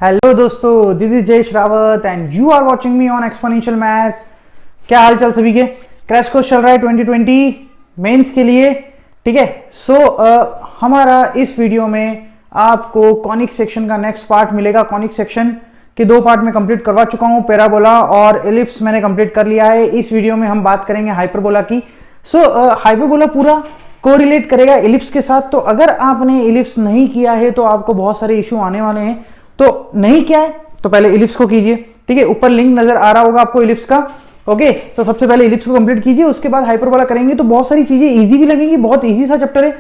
Hello दोस्तों, this is Jay Shravat and you are watching me on exponential maths. क्या हाल चाल सभी के। क्रैश कोर्स चल रहा है 2020 मेंस के लिए। ठीक है। हमारा इस वीडियो में आपको कॉनिक सेक्शन का नेक्स्ट पार्ट मिलेगा। कॉनिक सेक्शन के दो पार्ट में कंप्लीट करवा चुका हूं, पैराबोला और एलिप्स मैंने कंप्लीट कर लिया है। इस वीडियो में हम बात करेंगे हाइपरबोला की। हाइपरबोला पूरा कोरिलेट करेगा एलिप्स के साथ। तो अगर आपने एलिप्स नहीं किया है तो आपको बहुत सारे इश्यू आने वाले हैं। तो नहीं किया है तो पहले इलिप्स को कीजिए। ठीक है, ऊपर लिंक नजर आ रहा होगा आपको इलिप्स का। ओके, तो सबसे पहले इलिप्स को कंप्लीट कीजिए, उसके बाद हाइपरबोला करेंगे तो बहुत सारी चीजें इजी भी लगेंगी। बहुत इजी सा चैप्टर है।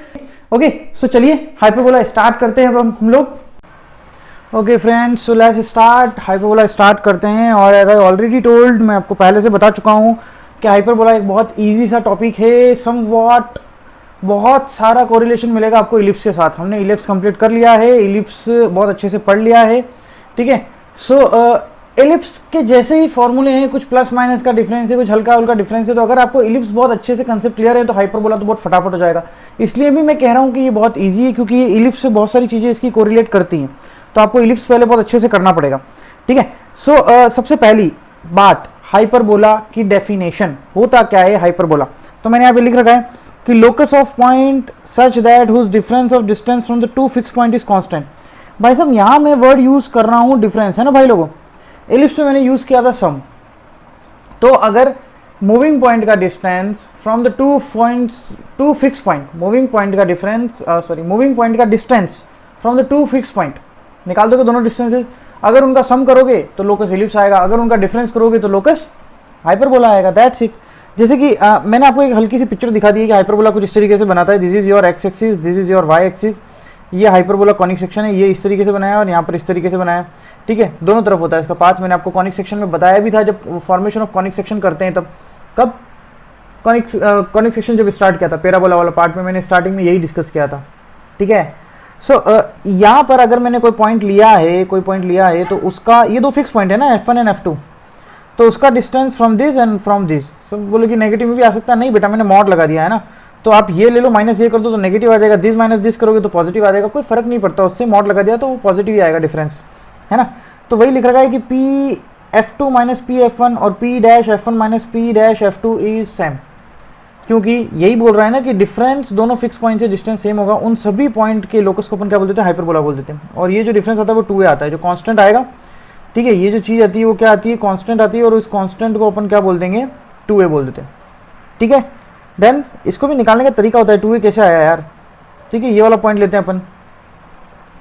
ओके, सो चलिए हाइपरबोला स्टार्ट करते हैं अब हम लोग। Okay friends, so let's start. Hyperbola start करते हैं। और एज आई ऑलरेडी टोल्ड, मैं आपको पहले से बता चुका हूं कि हाइपरबोला एक बहुत ईजी सा टॉपिक है। समवॉट बहुत सारा कोरिलेशन मिलेगा आपको इलिप्स के साथ। हमने इलिप्स कंप्लीट कर लिया है, इलिप्स बहुत अच्छे से पढ़ लिया है। ठीक है। इलिप्स के जैसे ही फॉर्मूले हैं, कुछ प्लस माइनस का डिफरेंस है, कुछ हल्का हल्का डिफरेंस है। तो अगर आपको इलिप्स बहुत अच्छे से कंसेप्ट क्लियर है तो हाइपरबोला तो बहुत फटाफट हो जाएगा। इसलिए भी मैं कह रहा हूँ कि ये बहुत ईजी है, क्योंकि ये इलिप्स से बहुत सारी चीज़ें इसकी कोरिलेट करती हैं। तो आपको इलिप्स पहले बहुत अच्छे से करना पड़ेगा। ठीक है। सबसे पहली बात, हाइपरबोला की डेफिनेशन होता क्या है हाइपरबोला। तो मैंने यहाँ पे लिख रखा है कि locus of point such that whose difference of distance from the two fix point is constant. भाई साहब, यहां मैं वर्ड यूज कर रहा हूं डिफरेंस, है ना भाई लोगों। एलिप्स में मैंने यूज किया था सम। तो अगर मूविंग पॉइंट का distance from the two fix point, moving point का डिफरेंस मूविंग पॉइंट का distance from the two fix point निकाल दोगे दोनों डिस्टेंसेस। अगर उनका सम करोगे तो लोकस एलिप्स आएगा, अगर उनका डिफरेंस करोगे तो लोकस हाइपरबोला आएगा। That's it. जैसे कि मैंने आपको एक हल्की सी पिक्चर दिखा दी है कि हाइपरबोला कुछ इस तरीके से बनाता है। This is your x axis, this is your y axis. ये हाइपरबोला कॉनिक सेक्शन है, ये इस तरीके से बनाया और यहाँ पर इस तरीके से बनाया। ठीक है, दोनों तरफ होता है इसका पाथ। मैंने आपको कॉनिक सेक्शन में बताया भी था, जब फॉर्मेशन ऑफ कॉनिक सेक्शन करते हैं तब। कब कॉनिक सेक्शन जब स्टार्ट किया था, पैराबोला वाला पार्ट में मैंने स्टार्टिंग में यही डिस्कस किया था। ठीक है। यहाँ पर अगर मैंने कोई पॉइंट लिया है तो उसका, ये दो फिक्स पॉइंट है ना, F1 एंड F2। तो उसका distance from this and from this. सब बोले कि नेगेटिव में भी आ सकता है। नहीं बेटा, मैंने मॉड लगा दिया है ना। तो आप ये ले लो, माइनस ये कर दो तो नेगेटिव आ जाएगा, दिस माइनस दिस करोगे तो पॉजिटिव आ जाएगा। कोई फर्क नहीं पड़ता, उससे मॉड लगा दिया तो वो पॉजिटिव ही आएगा डिफरेंस, है ना। तो वही लिख रखा है कि P F2 minus P F1 और P dash F1 minus P dash F2 is same. क्योंकि यही बोल रहा है ना कि डिफरेंस दोनों फिक्स पॉइंट से डिस्टेंस सेम होगा, उन सभी पॉइंट के लोकस को अपन क्या बोल देते हैं, हाइपरबोला बोल देते हैं। और ये जो डिफरेंस आता है वो 2a आता है, जो कांस्टेंट आएगा। ठीक है, ये जो चीज़ आती है वो क्या आती है, कांस्टेंट आती है। और उस कांस्टेंट को अपन क्या बोल देंगे, 2a बोल देते हैं। ठीक है। देन इसको भी निकालने का तरीका होता है, 2a कैसे आया यार। ठीक है, ये वाला पॉइंट लेते हैं अपन,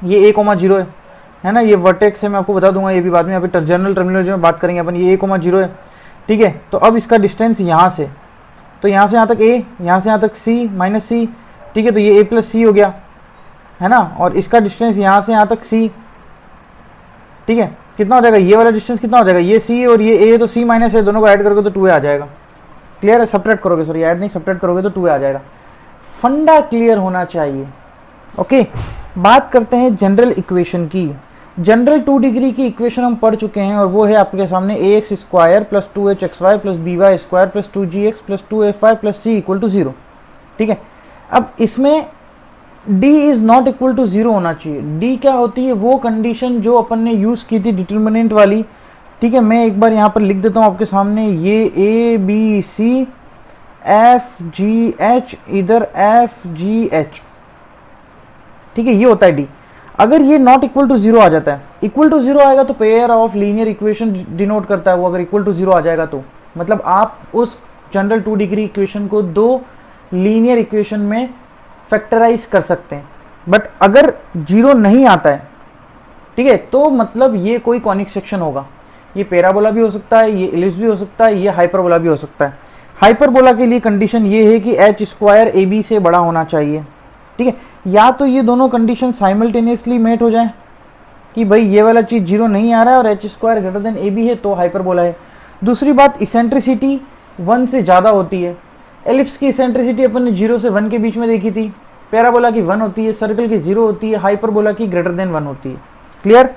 ये a,0 है ना। ये वर्टेक्स है, मैं आपको बता दूंगा ये भी बाद में, यहाँ पे जनरल टर्मिनोलॉजी में बात करेंगे अपन। ये a,0 है। ठीक है। तो अब इसका डिस्टेंस यहाँ से, तो यहाँ से यहाँ तक a, यहाँ से यहाँ तक c माइनस c। ठीक है, तो ये a प्लस c हो गया, है ना। और इसका डिस्टेंस यहाँ से यहाँ तक c। ठीक है, कितना हो जाएगा, ये वाला डिस्टेंस कितना हो जाएगा, ये c और ये a, तो c माइनस है, दोनों को ऐड करोगे तो 2a आ जाएगा। क्लियर है। सब्ट्रैक्ट करोगे, सॉरी ऐड नहीं, सब्ट्रैक्ट करोगे तो 2a आ जाएगा। फंडा क्लियर होना चाहिए। ओके, बात करते हैं जनरल इक्वेशन की। जनरल 2 डिग्री की इक्वेशन हम पढ़ चुके हैं और वो है आपके सामने ax square plus 2hxy plus by square plus 2gx plus 2fy plus c equal to 0। ठीक है। अब इसमें d is not equal to 0 होना चाहिए। d क्या होती है, वो कंडीशन जो अपन ने यूज की थी डिटर्मिनेंट वाली। ठीक है, मैं एक बार यहाँ पर लिख देता हूँ आपके सामने, ये a b c f g h, इधर f g h। ठीक है, ये होता है d। अगर ये नॉट इक्वल टू 0 आ जाता है, इक्वल टू 0 आएगा तो pair of linear equation denote करता है वो। अगर इक्वल टू 0 आ जाएगा तो मतलब आप उस जनरल 2 डिग्री इक्वेशन को दो लीनियर इक्वेशन में फैक्टराइज कर सकते हैं। बट अगर 0 नहीं आता है, ठीक है, तो मतलब ये कोई कॉनिक सेक्शन होगा। ये पैराबोला भी हो सकता है, ये एलिप्स भी हो सकता है, ये हाइपरबोला भी हो सकता है। हाइपरबोला के लिए कंडीशन ये है कि h स्क्वायर ab से बड़ा होना चाहिए। ठीक है, या तो ये दोनों कंडीशन साइमल्टेनियसली मेट हो जाए कि भाई ये वाला चीज 0 नहीं आ रहा है और h square greater than ab है, तो हाइपरबोला है। दूसरी बात, इसेंट्रिसिटी 1 से ज़्यादा होती है। एलिप्स की इसेंट्रिसिटी अपन ने 0 से 1 के बीच में देखी थी, पैराबोला की 1 होती है, सर्कल की 0 होती है, हाइपरबोला की ग्रेटर देन 1 होती है। क्लियर।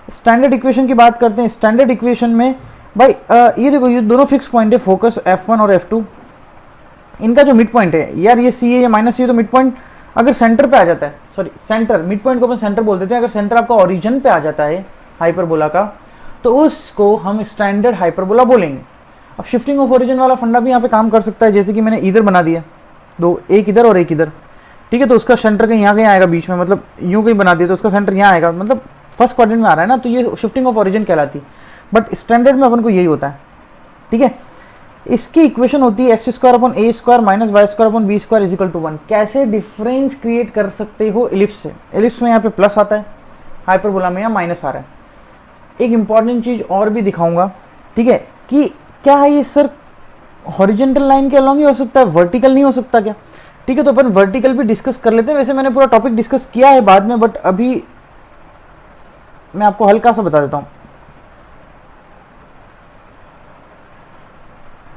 स्टैंडर्ड इक्वेशन की बात करते हैं। स्टैंडर्ड इक्वेशन में भाई ये देखो, ये दोनों फिक्स पॉइंट है, फोकस F1 और F2। इनका जो मिड पॉइंट है यार, ये c है, ये माइनस c है, तो मिड पॉइंट अगर सेंटर पे आ जाता है, सॉरी सेंटर, मिड पॉइंट को अपन सेंटर बोल देते हैं। अगर सेंटर आपका ओरिजिन पे आ जाता है हाइपरबोला का, तो उसको हम स्टैंडर्ड हाइपरबोला बोलेंगे। अब शिफ्टिंग ऑफ ओरिजिन वाला फंडा भी यहाँ पे काम कर सकता है, जैसे कि मैंने इधर बना दिया दो, एक इधर और एक इधर, ठीक है, तो उसका सेंटर कहीं यहाँ कहीं आएगा बीच में, मतलब यूं कहीं बना दिया तो उसका सेंटर यहाँ आएगा, मतलब फर्स्ट क्वाड्रेंट में आ रहा है ना, तो ये शिफ्टिंग ऑफ ओरिजिन कहलाती है। बट स्टैंडर्ड में अपन को यही होता है, ठीक है। इसकी इक्वेशन होती है x square upon A square minus Y square upon B square equal to 1। कैसे डिफरेंस क्रिएट कर सकते हो एलिप्स से? एलिप्स में यहाँ पे प्लस आता है, हाइपरबोला में यहाँ माइनस आ रहा है। एक इंपॉर्टेंट चीज और भी दिखाऊंगा, ठीक है, कि क्या है ये सर हॉरिजेंटल लाइन के अलॉन्ग ही हो सकता है, वर्टिकल नहीं हो सकता क्या? ठीक है, तो अपन वर्टिकल भी डिस्कस कर लेते हैं। वैसे मैंने पूरा टॉपिक डिस्कस किया है बाद में, बट अभी मैं आपको हल्का सा बता देता हूं,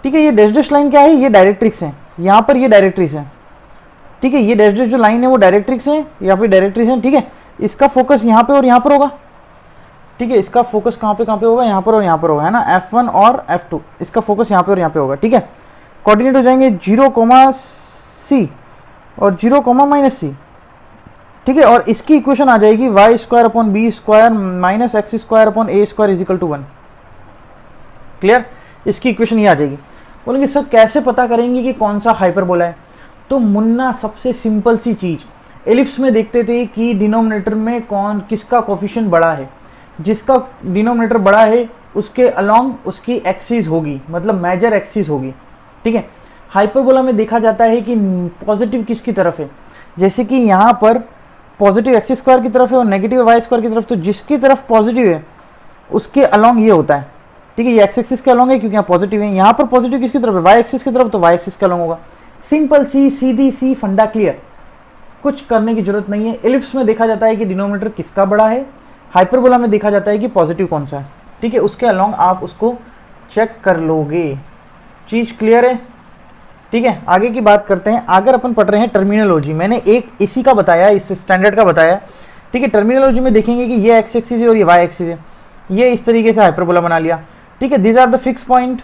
ठीक है। ये डैश डैश लाइन क्या है? ये डायरेक्ट्रिक्स है, यहाँ पर ये डायरेक्ट्रिक्स है, ठीक है। ये डैश डैश जो लाइन है वो डायरेक्ट्रिक्स है, यहाँ पे डायरेक्ट्रिक्स है, ठीक है। इसका फोकस यहाँ पे और यहाँ पर होगा, ठीक है। इसका फोकस कहाँ पे होगा? यहाँ पर और यहाँ पर होगा, है ना, F1 और F2। इसका फोकस यहाँ पे और यहाँ पे होगा, ठीक है। कोऑर्डिनेट हो जाएंगे 0, और 0, ठीक है। और इसकी इक्वेशन आ जाएगी y square upon B square minus x square upon A square equal to 1। Clear? इसकी इक्वेशन ये आ जाएगी। बोलेंगे सर कैसे पता करेंगे कि कौन सा हाइपरबोला है? तो मुन्ना सबसे सिंपल सी चीज, एलिप्स में देखते थे कि डिनोमिनेटर में किसका कोफिशिएंट बड़ा है। जिसका डिनोमिनेटर बड़ा है उसके अलोंग उसकी एक्सिस होगी, मतलब मेजर एक्सिस होगी, ठीक है। हाइपरबोला में देखा जाता है कि पॉजिटिव किसकी तरफ है, जैसे कि यहाँ पर पॉजिटिव एक्स स्क्वायर की तरफ है और नेगेटिव वाई स्क्वायर की तरफ, तो जिसकी तरफ पॉजिटिव है उसके अलोंग ये होता है, ठीक है। ये एक्स एक्सिस के अलोंग है क्योंकि यहाँ पॉजिटिव है। यहाँ पर पॉजिटिव किसकी तरफ है? वाई एक्सिस की तरफ, तो वाई एक्सिस के अलोंग होगा। सिंपल सी सीधी सी फंडा, क्लियर, कुछ करने की जरूरत नहीं है। एलिप्स में देखा जाता है कि डिनोमिनेटर किसका बड़ा है, हाइपरबोला में देखा जाता है कि पॉजिटिव कौन सा है, ठीक है। उसके अलोंग आप उसको चेक कर लोगे। चीज क्लियर है? ठीक है, आगे की बात करते हैं। अगर अपन पढ़ रहे हैं टर्मिनोलॉजी, मैंने एक इसी का बताया, इस स्टैंडर्ड का बताया, ठीक है। टर्मिनोलॉजी में देखेंगे कि ये एक्स एक्सिस है और ये वाई एक्सिस है, ये इस तरीके से हाइपरबोला बना लिया, ठीक है। These are the fix point,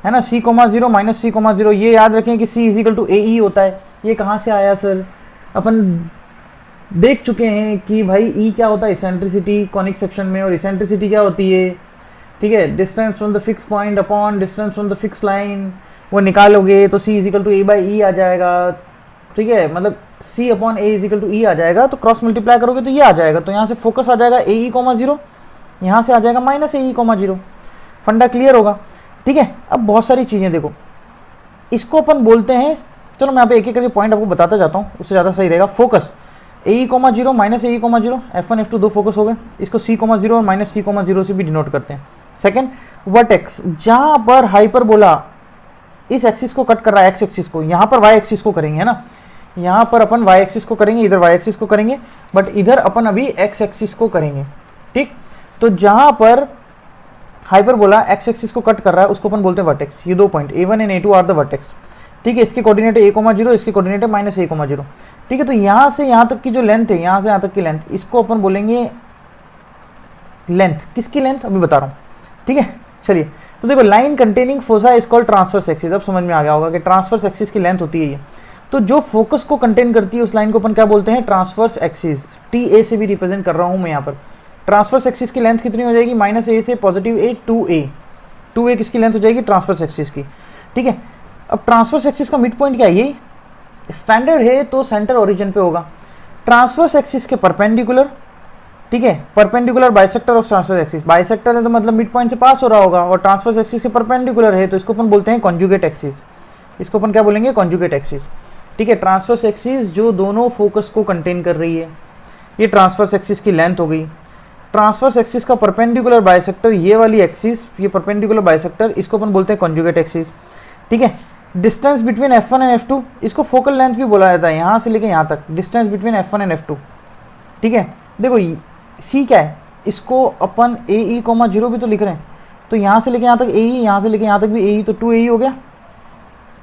है ना, C,0 माइनस C,0। ये याद रखें कि C इजिकल टू AE होता है। ये कहाँ से आया सर? अपन देख चुके हैं कि भाई E क्या होता है? इसेंट्रिसिटी कॉनिक सेक्शन में, और इसेंट्रिसिटी क्या होती है, ठीक है, distance from the fix point upon distance from the fix line. वो निकालोगे तो C इजिकल टू A/E आ जाएगा, ठीक है, मतलब C upon A equal to E आ जाएगा। तो क्रॉस मल्टीप्लाई करोगे तो ये आ जाएगा, तो यहाँ से फोकस आ जाएगा AE,0, यहाँ से आ जाएगा माइनस AE,0। फंडा क्लियर होगा, ठीक है। अब बहुत सारी चीज़ें देखो, इसको अपन बोलते हैं, चलो मैं यहाँ पे एक एक करके पॉइंट आपको बताता जाता हूँ, उससे ज़्यादा सही रहेगा। Focus AE,0 minus AE,0, F1 F2 दो फोकस हो गए। इसको C,0 और माइनस C,0 से भी डिनोट करते हैं। सेकंड, वर्टेक्स, जहाँ पर हाइपरबोला इस एक्सिस को कट कर रहा है, एक्स एक्सिस को, यहाँ पर वाई एक्सिस को करेंगे, है ना, यहाँ पर अपन वाई एक्सिस को करेंगे, इधर वाई एक्सिस को करेंगे, बट इधर अपन अभी एक्स एक्सिस को करेंगे, ठीक। तो जहाँ पर हाइपरबोला एक्स एक्सिस को कट कर रहा है उसको अपन बोलते हैं वर्टेक्स। ये दो point A1 and A2 are the vertex, ठीक है। इसके कोऑर्डिनेट A,0, इसके कोऑर्डिनेट माइनस A,0, ठीक है। तो यहाँ से यहाँ तक की जो लेंथ है, यहाँ से यहाँ तक की लेंथ, इसको अपन बोलेंगे लेंथ। किसकी लेंथ? अभी बता रहा हूँ, ठीक है। चलिए, तो देखो, line containing fossa is called transverse axis. अब समझ में आ गया होगा कि ट्रांसवर्स एक्सिस की लेंथ होती है ये। तो जो फोकस को कंटेन करती है उस लाइन को अपन क्या बोलते हैं? Transverse axis. TA से भी रिप्रेजेंट कर रहा हूँ मैं यहाँ पर। ट्रांसवर्स एक्सिस की लेंथ कितनी हो जाएगी? माइनस A से पॉजिटिव A, 2A किसकी लेंथ हो जाएगी? ट्रांसवर्स एक्सिस की, ठीक है। अब ट्रांसवर्स एक्सिस का मिड पॉइंट क्या है? ये स्टैंडर्ड है तो सेंटर ओरिजिन पे होगा। ट्रांसवर्स एक्सिस के परपेंडिकुलर, ठीक है, perpendicular bisector of transverse axis. Bisector है तो मतलब मिड पॉइंट से पास हो रहा होगा, और ट्रांसवर्स एक्सिस के परपेंडिकुलर है तो इसको अपन बोलते हैं कॉन्जुगेट एक्सिस। इसको अपन क्या बोलेंगे? कॉन्जुगेट एक्सिस, ठीक है। ट्रांसवर्स एक्सिस जो दोनों फोकस को कंटेन कर रही है, ये ट्रांसवर्स एक्सिस की लेंथ हो गई। ट्रांसवर्स एक्सिस का परपेंडिकुलर बाइसेक्टर, ये वाली एक्सिस, ये परपेंडिकुलर बाइसेक्टर, इसको अपन बोलते हैं कॉन्जुगेट एक्सिस, ठीक है। Distance between F1 and F2, इसको फोकल लेंथ भी बोला जाता है, यहाँ से लेके यहाँ तक, distance between F1 and F2, ठीक है। देखो C क्या है? इसको अपन AE,0 भी तो लिख रहे हैं, तो यहाँ से लेके यहाँ तक AE, यहाँ से लेके यहाँ तक भी AE, तो 2AE हो गया,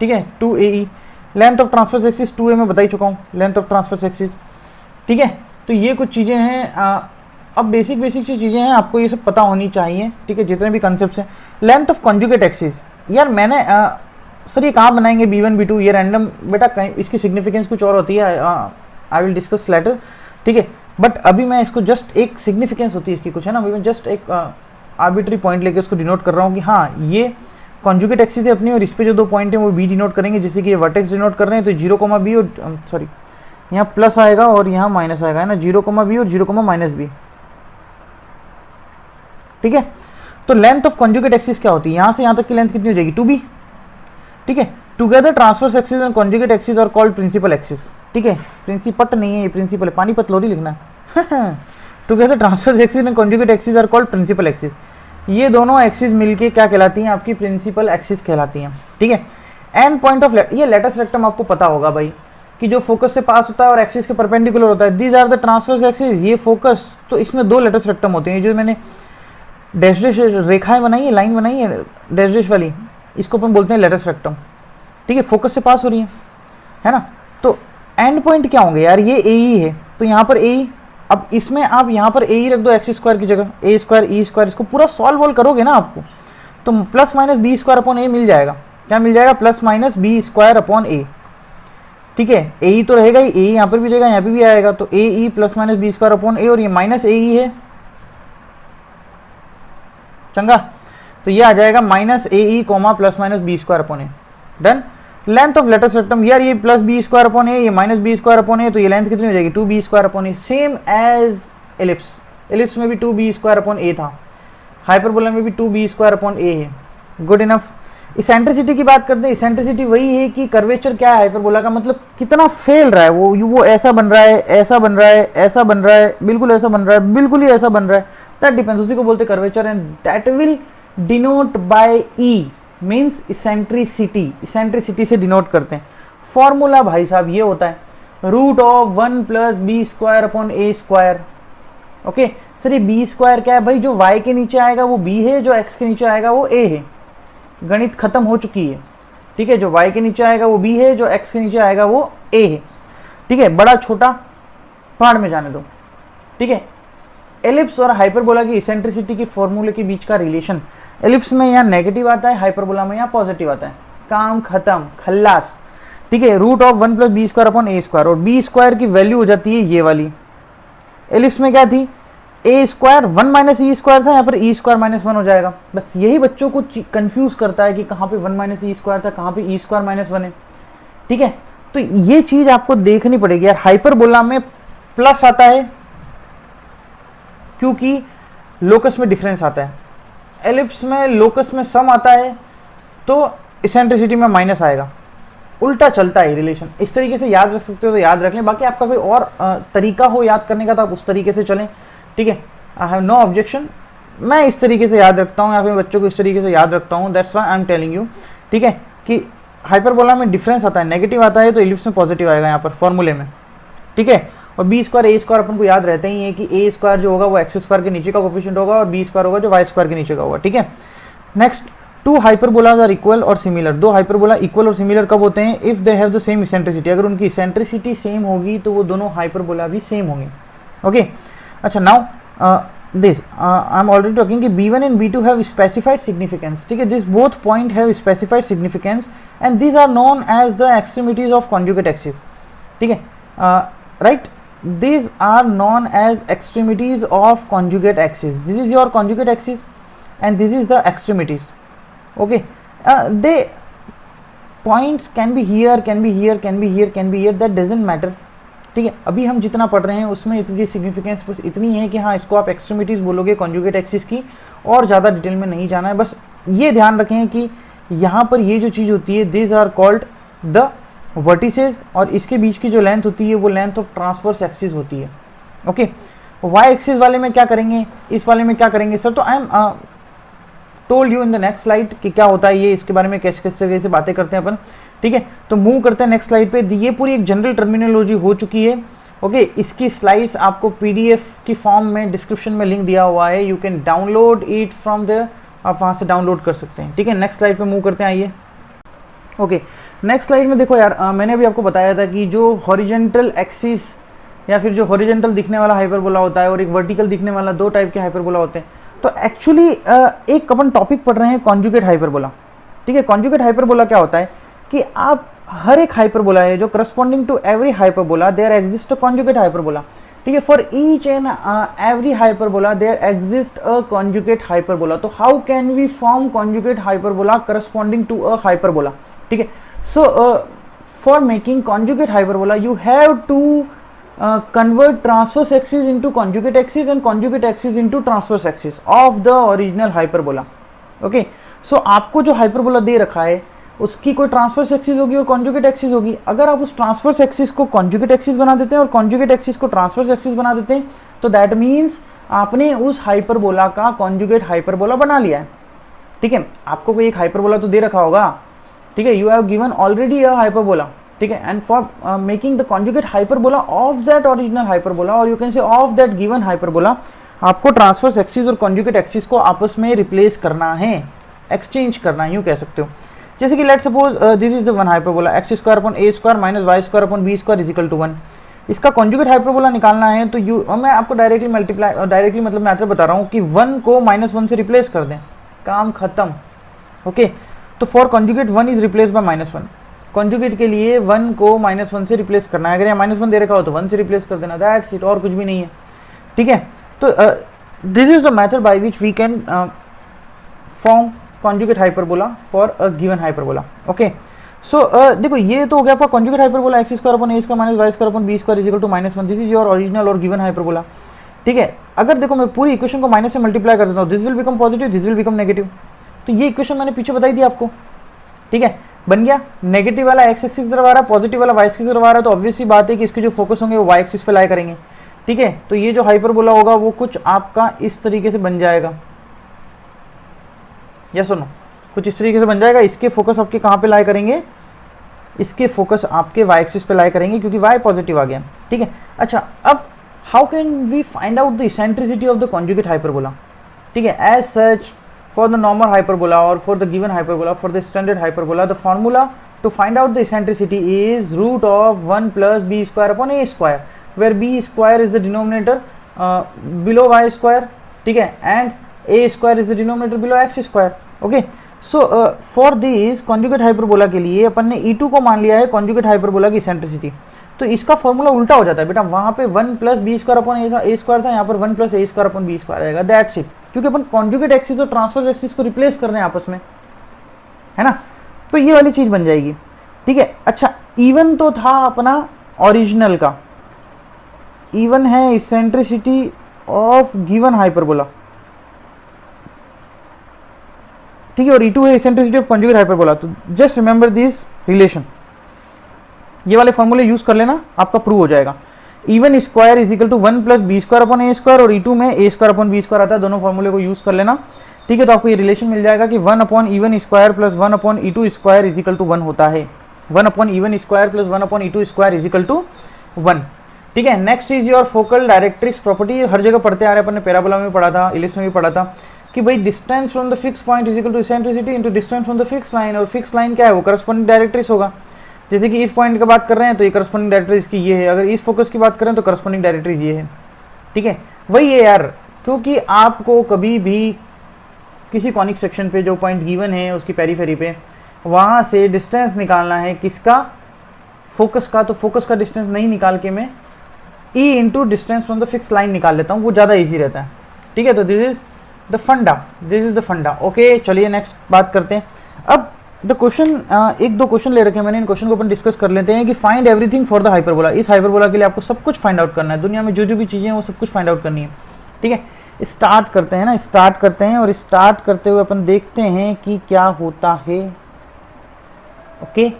ठीक है, 2AE। Length of transverse axis 2A मैं बता ही चुका हूँ, लेंथ ऑफ ट्रांसवर्स एक्सिस, ठीक है। तो ये कुछ चीज़ें हैं, अब बेसिक सी चीज़ें हैं, आपको ये सब पता होनी चाहिए, ठीक है, जितने भी कंसेप्ट हैं। लेंथ ऑफ कॉन्जुगेट एक्सिस, यार मैंने सर ये कहाँ बनाएंगे B1 B2, ये रैंडम बेटा, कहीं इसकी सिग्निफिकेंस कुछ और होती है, आई विल डिस्कस लेटर, ठीक है। बट अभी मैं इसको जस्ट एक सिग्निफिकेंस होती है इसकी कुछ है ना, अभी मैं जस्ट एक आर्बिट्री पॉइंट लेके उसको डिनोट कर रहा हूँ कि हाँ ये कॉन्जुगेट एक्सिस है अपनी, और इस पे जो 2 पॉइंट है वो बी डिनोट करेंगे, जैसे कि ये वर्टेक्स डिनोट कर रहे हैं, तो 0, बी और सॉरी यहाँ प्लस आएगा और यहाँ माइनस आएगा, है ना, 0, बी और 0, माइनस बी। ठीक है, तो लेंथ ऑफ कॉन्जुगेट एक्सिस क्या होती है, यहाँ से यहाँ तक की लेंथ कितनी हो जाएगी, 2b। ठीक है, together transverse axis and conjugate axis are called principal axis. ठीक है, प्रिंसिपट नहीं है ये, प्रिंसिपल है, पानीपत लोरी लिखना है। Together transverse axis and conjugate axis are called principal axis. ये दोनों एक्सिस मिलके क्या कहलाती हैं, आपकी प्रिंसिपल एक्सिस कहलाती हैं। ठीक है, एंड पॉइंट ऑफ ये लेटस रेक्टम आपको पता होगा भाई कि जो फोकस से पास होता है और एक्सिस के परपेंडिकुलर होता है, these are the transverse axis, ये फोकस। तो इसमें 2 लेटस रेक्टम होते हैं, जो मैंने डैश डैश रेखाएं बनाई है, लाइन बनाई है डैश डैश वाली, इसको अपन बोलते हैं लेटस रेक्टम। ठीक है, फोकस से पास हो रही है ना। तो एंड पॉइंट क्या होंगे यार, ये ए ही है, तो यहाँ पर ए, अब इसमें आप यहाँ पर ए ही रख दो एक्स स्क्वायर की जगह, ए स्क्वायर ई स्क्वायर, इसको पूरा सॉल्व वॉल्व करोगे ना आपको, तो plus minus B square upon A मिल जाएगा। क्या मिल जाएगा, plus minus B square upon A. ठीक है, ए ही तो रहेगा ही, ए यहाँ पर भी रहेगा, यहाँ पे भी आएगा, तो A E plus minus B square upon A, और ये माइनस ए ही है चंगा, तो ये आ जाएगा minus a e comma plus minus B square upon a. Done. Length of latus rectum यार, ये plus b square upon a, ये minus B square upon a, तो ये लेंथ कितनी हो जाएगी, 2b square upon a, same as ellipse. Ellipse में भी 2b स्क्वायर अपॉन ए था, हाइपरबोला में भी 2b स्क्वायर अपॉन ए है। Good enough. इसेंट्रिसिटी की बात करते हैं, इसेंट्रिसिटी वही है कि कर्वेचर क्या है हाइपरबोला का, मतलब कितना फैल रहा है वो ऐसा बन रहा है, ऐसा बन रहा है, ऐसा बन रहा है, बिल्कुल ऐसा बन रहा है, बिल्कुल ही ऐसा बन रहा है, दैट डिपेंड्स, उसी को बोलते हैं curvature, and that will denote by e, means eccentricity. Eccentricity से डिनोट करते हैं। फॉर्मूला भाई साहब ये होता है root of 1 plus b square upon A square. Okay sir, ये बी स्क्वायर क्या है भाई, जो y के नीचे आएगा वो b है, जो x के नीचे आएगा वो a है। गणित खत्म हो चुकी है। ठीक है, जो y के नीचे आएगा वो b है, जो x के नीचे आएगा वो a है। ठीक है, बड़ा छोटा पहाड़ में जाने दो। ठीक है, एलिप्स और हाइपरबोला की इसेंट्रिसिटी के फॉर्मूले के बीच का रिलेशन, एलिप्स में यहाँ नेगेटिव आता है, हाइपरबोला में यहाँ पॉजिटिव आता है। काम खत्म, खल्लास। ठीक है, root of 1 plus b square upon A square, और बी स्क्वायर की वैल्यू हो जाती है ये वाली। एलिप्स में क्या थी, a square 1 minus e square था, यहाँ पर ई स्क्वायर माइनस 1 हो जाएगा। बस यही बच्चों को कंफ्यूज करता है कि कहाँ पे 1 माइनस ई स्क्वायर था, कहाँ पे ई स्क्वायर माइनस 1 है। ठीक है, तो ये चीज आपको देखनी पड़ेगी यार। हाइपरबोला में प्लस आता है क्योंकि लोकस में डिफरेंस आता है, एलिप्स में लोकस में सम आता है, तो इसेंट्रिसिटी में माइनस आएगा। उल्टा चलता है रिलेशन। इस तरीके से याद रख सकते हो तो याद रख लें, बाकी आपका कोई और तरीका हो याद करने का तो आप उस तरीके से चलें। ठीक है, आई हैव नो ऑब्जेक्शन। मैं इस तरीके से याद रखता हूँ या फिर बच्चों को इस तरीके से याद रखता हूँ, that's why I am telling you. ठीक है, कि हाइपरबोला में डिफरेंस आता है, नेगेटिव आता है, तो एलिप्स में पॉजिटिव आएगा यहाँ पर फॉर्मूले में। ठीक है, और बी स्क्वायर ए स्क्वायर अपन को याद रहते ही है कि ए स्क्वायर जो होगा वो एक्स स्क्वायर के नीचे का कोफिशिएंट होगा, और बी स्क्वायर होगा जो वाई स्क्वायर के नीचे का होगा। ठीक है, नेक्स्ट, 2 हाइपरबोलाज आर इक्वल और सिमिलर। 2 हाइपरबोला इक्वल और सिमिलर कब होते हैं, if they have the same eccentricity. अगर उनकी इसेंट्रिसिटी सेम होगी तो वो दोनों हाइपरबोला भी सेम होंगे। ओके, अच्छा, now this I'm already talking कि B1 and B2 have specified significance. ठीक है, this both point have specified significance and these are known as the extremities of conjugate axis. ठीक है, right, these are known as extremities of conjugate axis. This is your conjugate axis and this is the extremities. Okay, they points can be here, can be here, can be here, can be here, that doesn't matter. ठीक है, अभी हम जितना पढ़ रहे हैं उसमें इतनी सिग्निफिकेंस बस इतनी है कि हाँ, इसको आप एक्सट्रीमिटीज़ बोलोगे कॉन्जुगेट एक्सिस की, और ज़्यादा डिटेल में नहीं जाना है। बस ये ध्यान रखें कि यहाँ पर ये जो चीज़ होती है, this are called the vertices, और इसके बीच की जो लेंथ होती है वो लेंथ ऑफ ट्रांसवर्स एक्सिस होती है। ओके, वाई एक्सिस वाले में क्या करेंगे, इस वाले में क्या करेंगे सर, तो I am told you in the next slide कि क्या होता है ये, इसके बारे में कैसे कैसे से बातें करते हैं अपन। ठीक है, तो मूव करते हैं नेक्स्ट स्लाइड पे। ये पूरी एक जनरल टर्मिनोलॉजी हो चुकी है। ओके, इसकी स्लाइड्स आपको पीडीएफ की फॉर्म में डिस्क्रिप्शन में लिंक दिया हुआ है, you can download it from the, आप वहाँ से डाउनलोड कर सकते हैं। ठीक है, नेक्स्ट स्लाइड पे मूव करते हैं, आइए। ओके, नेक्स्ट स्लाइड में देखो यार, मैंने अभी आपको बताया था कि जो हॉरिजेंटल एक्सिस या फिर जो हॉरिजेंटल दिखने वाला हाइपरबोला होता है और एक वर्टिकल दिखने वाला, 2 टाइप के हाइपरबोला होते हैं। तो एक्चुअली एक अपन टॉपिक पढ़ रहे हैं कॉन्जुगेट हाइपरबोला। ठीक है, कॉन्जुगेट हाइपरबोला क्या होता है कि आप हर एक हाइपरबोला है जो corresponding to every hyperbola there exist conjugate hyperbola. ठीक ठीक है। For each and every hyperbola there exist a conjugate hyperbola. तो how can we form conjugate hyperbola corresponding to a hyperbola, ठीक है। So for making conjugate hyperbola you have to convert transverse axis into conjugate axis and conjugate axis into transverse axis of the original hyperbola। Okay, so आपको जो hyperbola दे रखा है उसकी कोई transverse axis होगी और कॉन्जुगेट एक्सिस होगी। अगर आप उस ट्रांसवर्स एक्सिस को कॉन्जुगेट एक्सिस बना देते हैं और कॉन्जुगेट एक्सिस को ट्रांसवर्स एक्सिस बना देते हैं तो दैट मीन्स आपने उस हाइपरबोला का कॉन्जुगेट हाइपरबोला बना लिया है, ठीक है। आपको कोई एक हाइपरबोला तो दे रखा होगा, ठीक है, you have given already a hyperbola, ठीक है, and for making the conjugate hyperbola of that original hyperbola और you can say of that given hyperbola, आपको ट्रांसवर्स एक्सिस और कॉन्जुगेट एक्सिस को आपस में रिप्लेस करना है, एक्सचेंज करना है, यूँ कह सकते हो। जैसे कि let suppose this is the one hyperbola x square upon A square minus Y square upon B square is equal to 1। इसका कॉन्जुगेट हाइपरबोला निकालना है तो यू, मैं आपको डायरेक्टली मल्टीप्लाई, डायरेक्टली मतलब मैं बता रहा हूँ कि 1 को -1 से रिप्लेस कर दें, काम खत्म। ओके, तो for conjugate 1 is replace by -1। Conjugate के लिए 1 को -1 से रिप्लेस करना है। अगर यहाँ -1 दे रखा हो तो 1 से रिप्लेस कर देना, दैट्स इट, और कुछ भी नहीं है, ठीक है। तो this is the method by which we can form conjugate hyperbola for a given hyperbola. Okay, so देखो ये तो हो गया आपका conjugate hyperbola x square upon A square minus Y square upon B square is equal to -1। This is your original और given hyperbola, ठीक है। अगर देखो मैं पूरी इक्वेशन को माइनस से मल्टीप्लाई कर देता हूँ, this will become positive, this will become negative. तो ये इक्वेशन मैंने पीछे बताई थी आपको, ठीक है, बन गया। नेगेटिव वाला एक्स एक्सिस की तरफ आ रहा है, पॉजिटिव वाला वाई एक्सिस की तरफ आ रहा है, तो ऑब्वियस सी बात है कि इसके जो फोकस होंगे वो वाई एक्सिस पे लाई करेंगे, ठीक है। तो ये जो हाइपरबोला होगा वो कुछ आपका इस तरीके से बन जाएगा, या सुनो, कुछ इस तरीके से बन जाएगा। इसके फोकस आपके कहाँ पे लाई करेंगे, इसके फोकस आपके वाई एक्सिस पे लाई करेंगे क्योंकि वाई पॉजिटिव आ गया, ठीक है। अच्छा, अब how can we find out the eccentricity of the conjugate hyperbola, ठीक है। As such for the normal hyperbola or for the given hyperbola, for the standard hyperbola, the formula to find out the eccentricity is root of 1 plus b square upon a square, where b square is the denominator below y square, ठीक है, and a square is the denominator below x square। okay, so for this conjugate hyperbola के लिए अपन ने e2 को मान लिया है conjugate hyperbola की eccentricity। तो इसका फॉर्मूला उल्टा हो जाता है बेटा, वहाँ पे 1 प्लस बी स्क्वायर अपॉन ए स्क्वायर था, यहाँ पर 1 plus A square upon B square आएगा, दैट्स इट। क्योंकि अपन कॉन्जुगेट एक्सिस और ट्रांसवर्स एक्सिस को रिप्लेस कर रहे हैं आपस में, है ना। तो ये वाली चीज बन जाएगी, ठीक है। अच्छा, इवन तो था अपना ओरिजिनल का, इवन है इसेंट्रिसिटी ऑफ गिवन हाइपरबोला, ठीक है, और E2 है इसेंट्रिसिटी ऑफ कॉन्जुगेट हाइपरबोला। तो जस्ट रिमेंबर दिस रिलेशन, ये वाले फॉर्मूले यूज कर लेना, आपका प्रूव हो जाएगा। E one square is equal to 1 plus b square upon A square, और E2 में a square upon B square आता है, दोनों फॉर्मूले को यूज कर लेना, ठीक है। तो आपको ये रिलेशन मिल जाएगा कि 1 upon even square plus 1 upon E2 square is equal to 1 होता है। 1 upon even square plus 1 upon E2 square is equal to 1, ठीक है। Next is your focal directrix property. हर जगह पढ़ते आ रहे हैं, अपन ने पैराबोला में पढ़ा था, इलिप्स में भी पढ़ा था कि भाई distance from the fix point is equal to eccentricity into distance from the fix line, और फिक्स लाइन क्या है, वो करस्पॉन्डिंग डायरेक्ट्रिक्स होगा। जैसे कि इस पॉइंट की बात कर रहे हैं तो ये करस्पॉन्डिंग डायरेक्ट्रिक्स की ये है, अगर इस फोकस की बात करें तो करस्पॉन्डिंग डायरेक्ट्रिक्स ये है, ठीक है। वही है यार, क्योंकि आपको कभी भी किसी कॉनिक सेक्शन पे जो पॉइंट गिवन है उसकी पेरीफेरी पे, वहाँ से डिस्टेंस निकालना है किसका, फोकस का। तो फोकस का डिस्टेंस नहीं निकाल के मैं E into distance from the fix line निकाल लेता हूँ, वो ज़्यादा ईजी रहता है, ठीक है। तो दिस इज द फंडा, दिस इज द फंडा। ओके, चलिए नेक्स्ट बात करते हैं। अब द क्वेश्चन, एक दो क्वेश्चन ले रखे हैं मैंने, इन क्वेश्चन को अपन डिस्कस कर लेते हैं कि find everything for the hyperbola. इस हाइपरबोला के लिए आपको सब कुछ फाइंड आउट करना है, दुनिया में जो जो भी चीज़ें हैं वो सब कुछ फाइंड आउट करनी है, ठीक है। स्टार्ट करते हैं ना, स्टार्ट करते हैं, और स्टार्ट करते हुए अपन देखते हैं कि क्या होता है। ओके,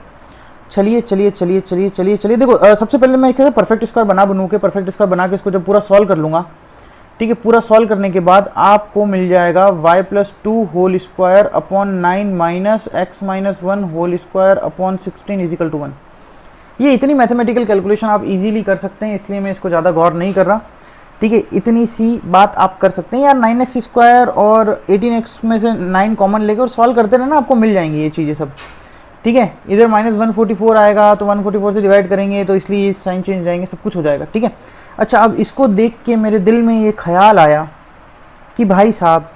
चलिए चलिए चलिए चलिए चलिए चलिए देखो, सबसे पहले मैं क्या परफेक्ट स्क्वायर बनू के परफेक्ट स्क्वायर बना के इसको जब पूरा सॉल्व कर लूँगा, ठीक है, पूरा सॉल्व करने के बाद आपको मिल जाएगा y plus 2 whole square upon 9 minus x minus 1 whole square upon 16 is equal to 1। ये इतनी मैथमेटिकल कैलकुलेशन आप इजीली कर सकते हैं, इसलिए मैं इसको ज़्यादा गौर नहीं कर रहा, ठीक है। इतनी सी बात आप कर सकते हैं यार, 9x स्क्वायर और 18x में से 9 कॉमन लेके और सॉल्व करते रहना, आपको मिल जाएंगी ये चीज़ें सब, ठीक है। इधर -144 आएगा तो 144 से डिवाइड करेंगे तो इसलिए साइन चेंज जाएंगे, सब कुछ हो जाएगा, ठीक है। अच्छा, अब इसको देख के मेरे दिल में ये ख्याल आया कि भाई साहब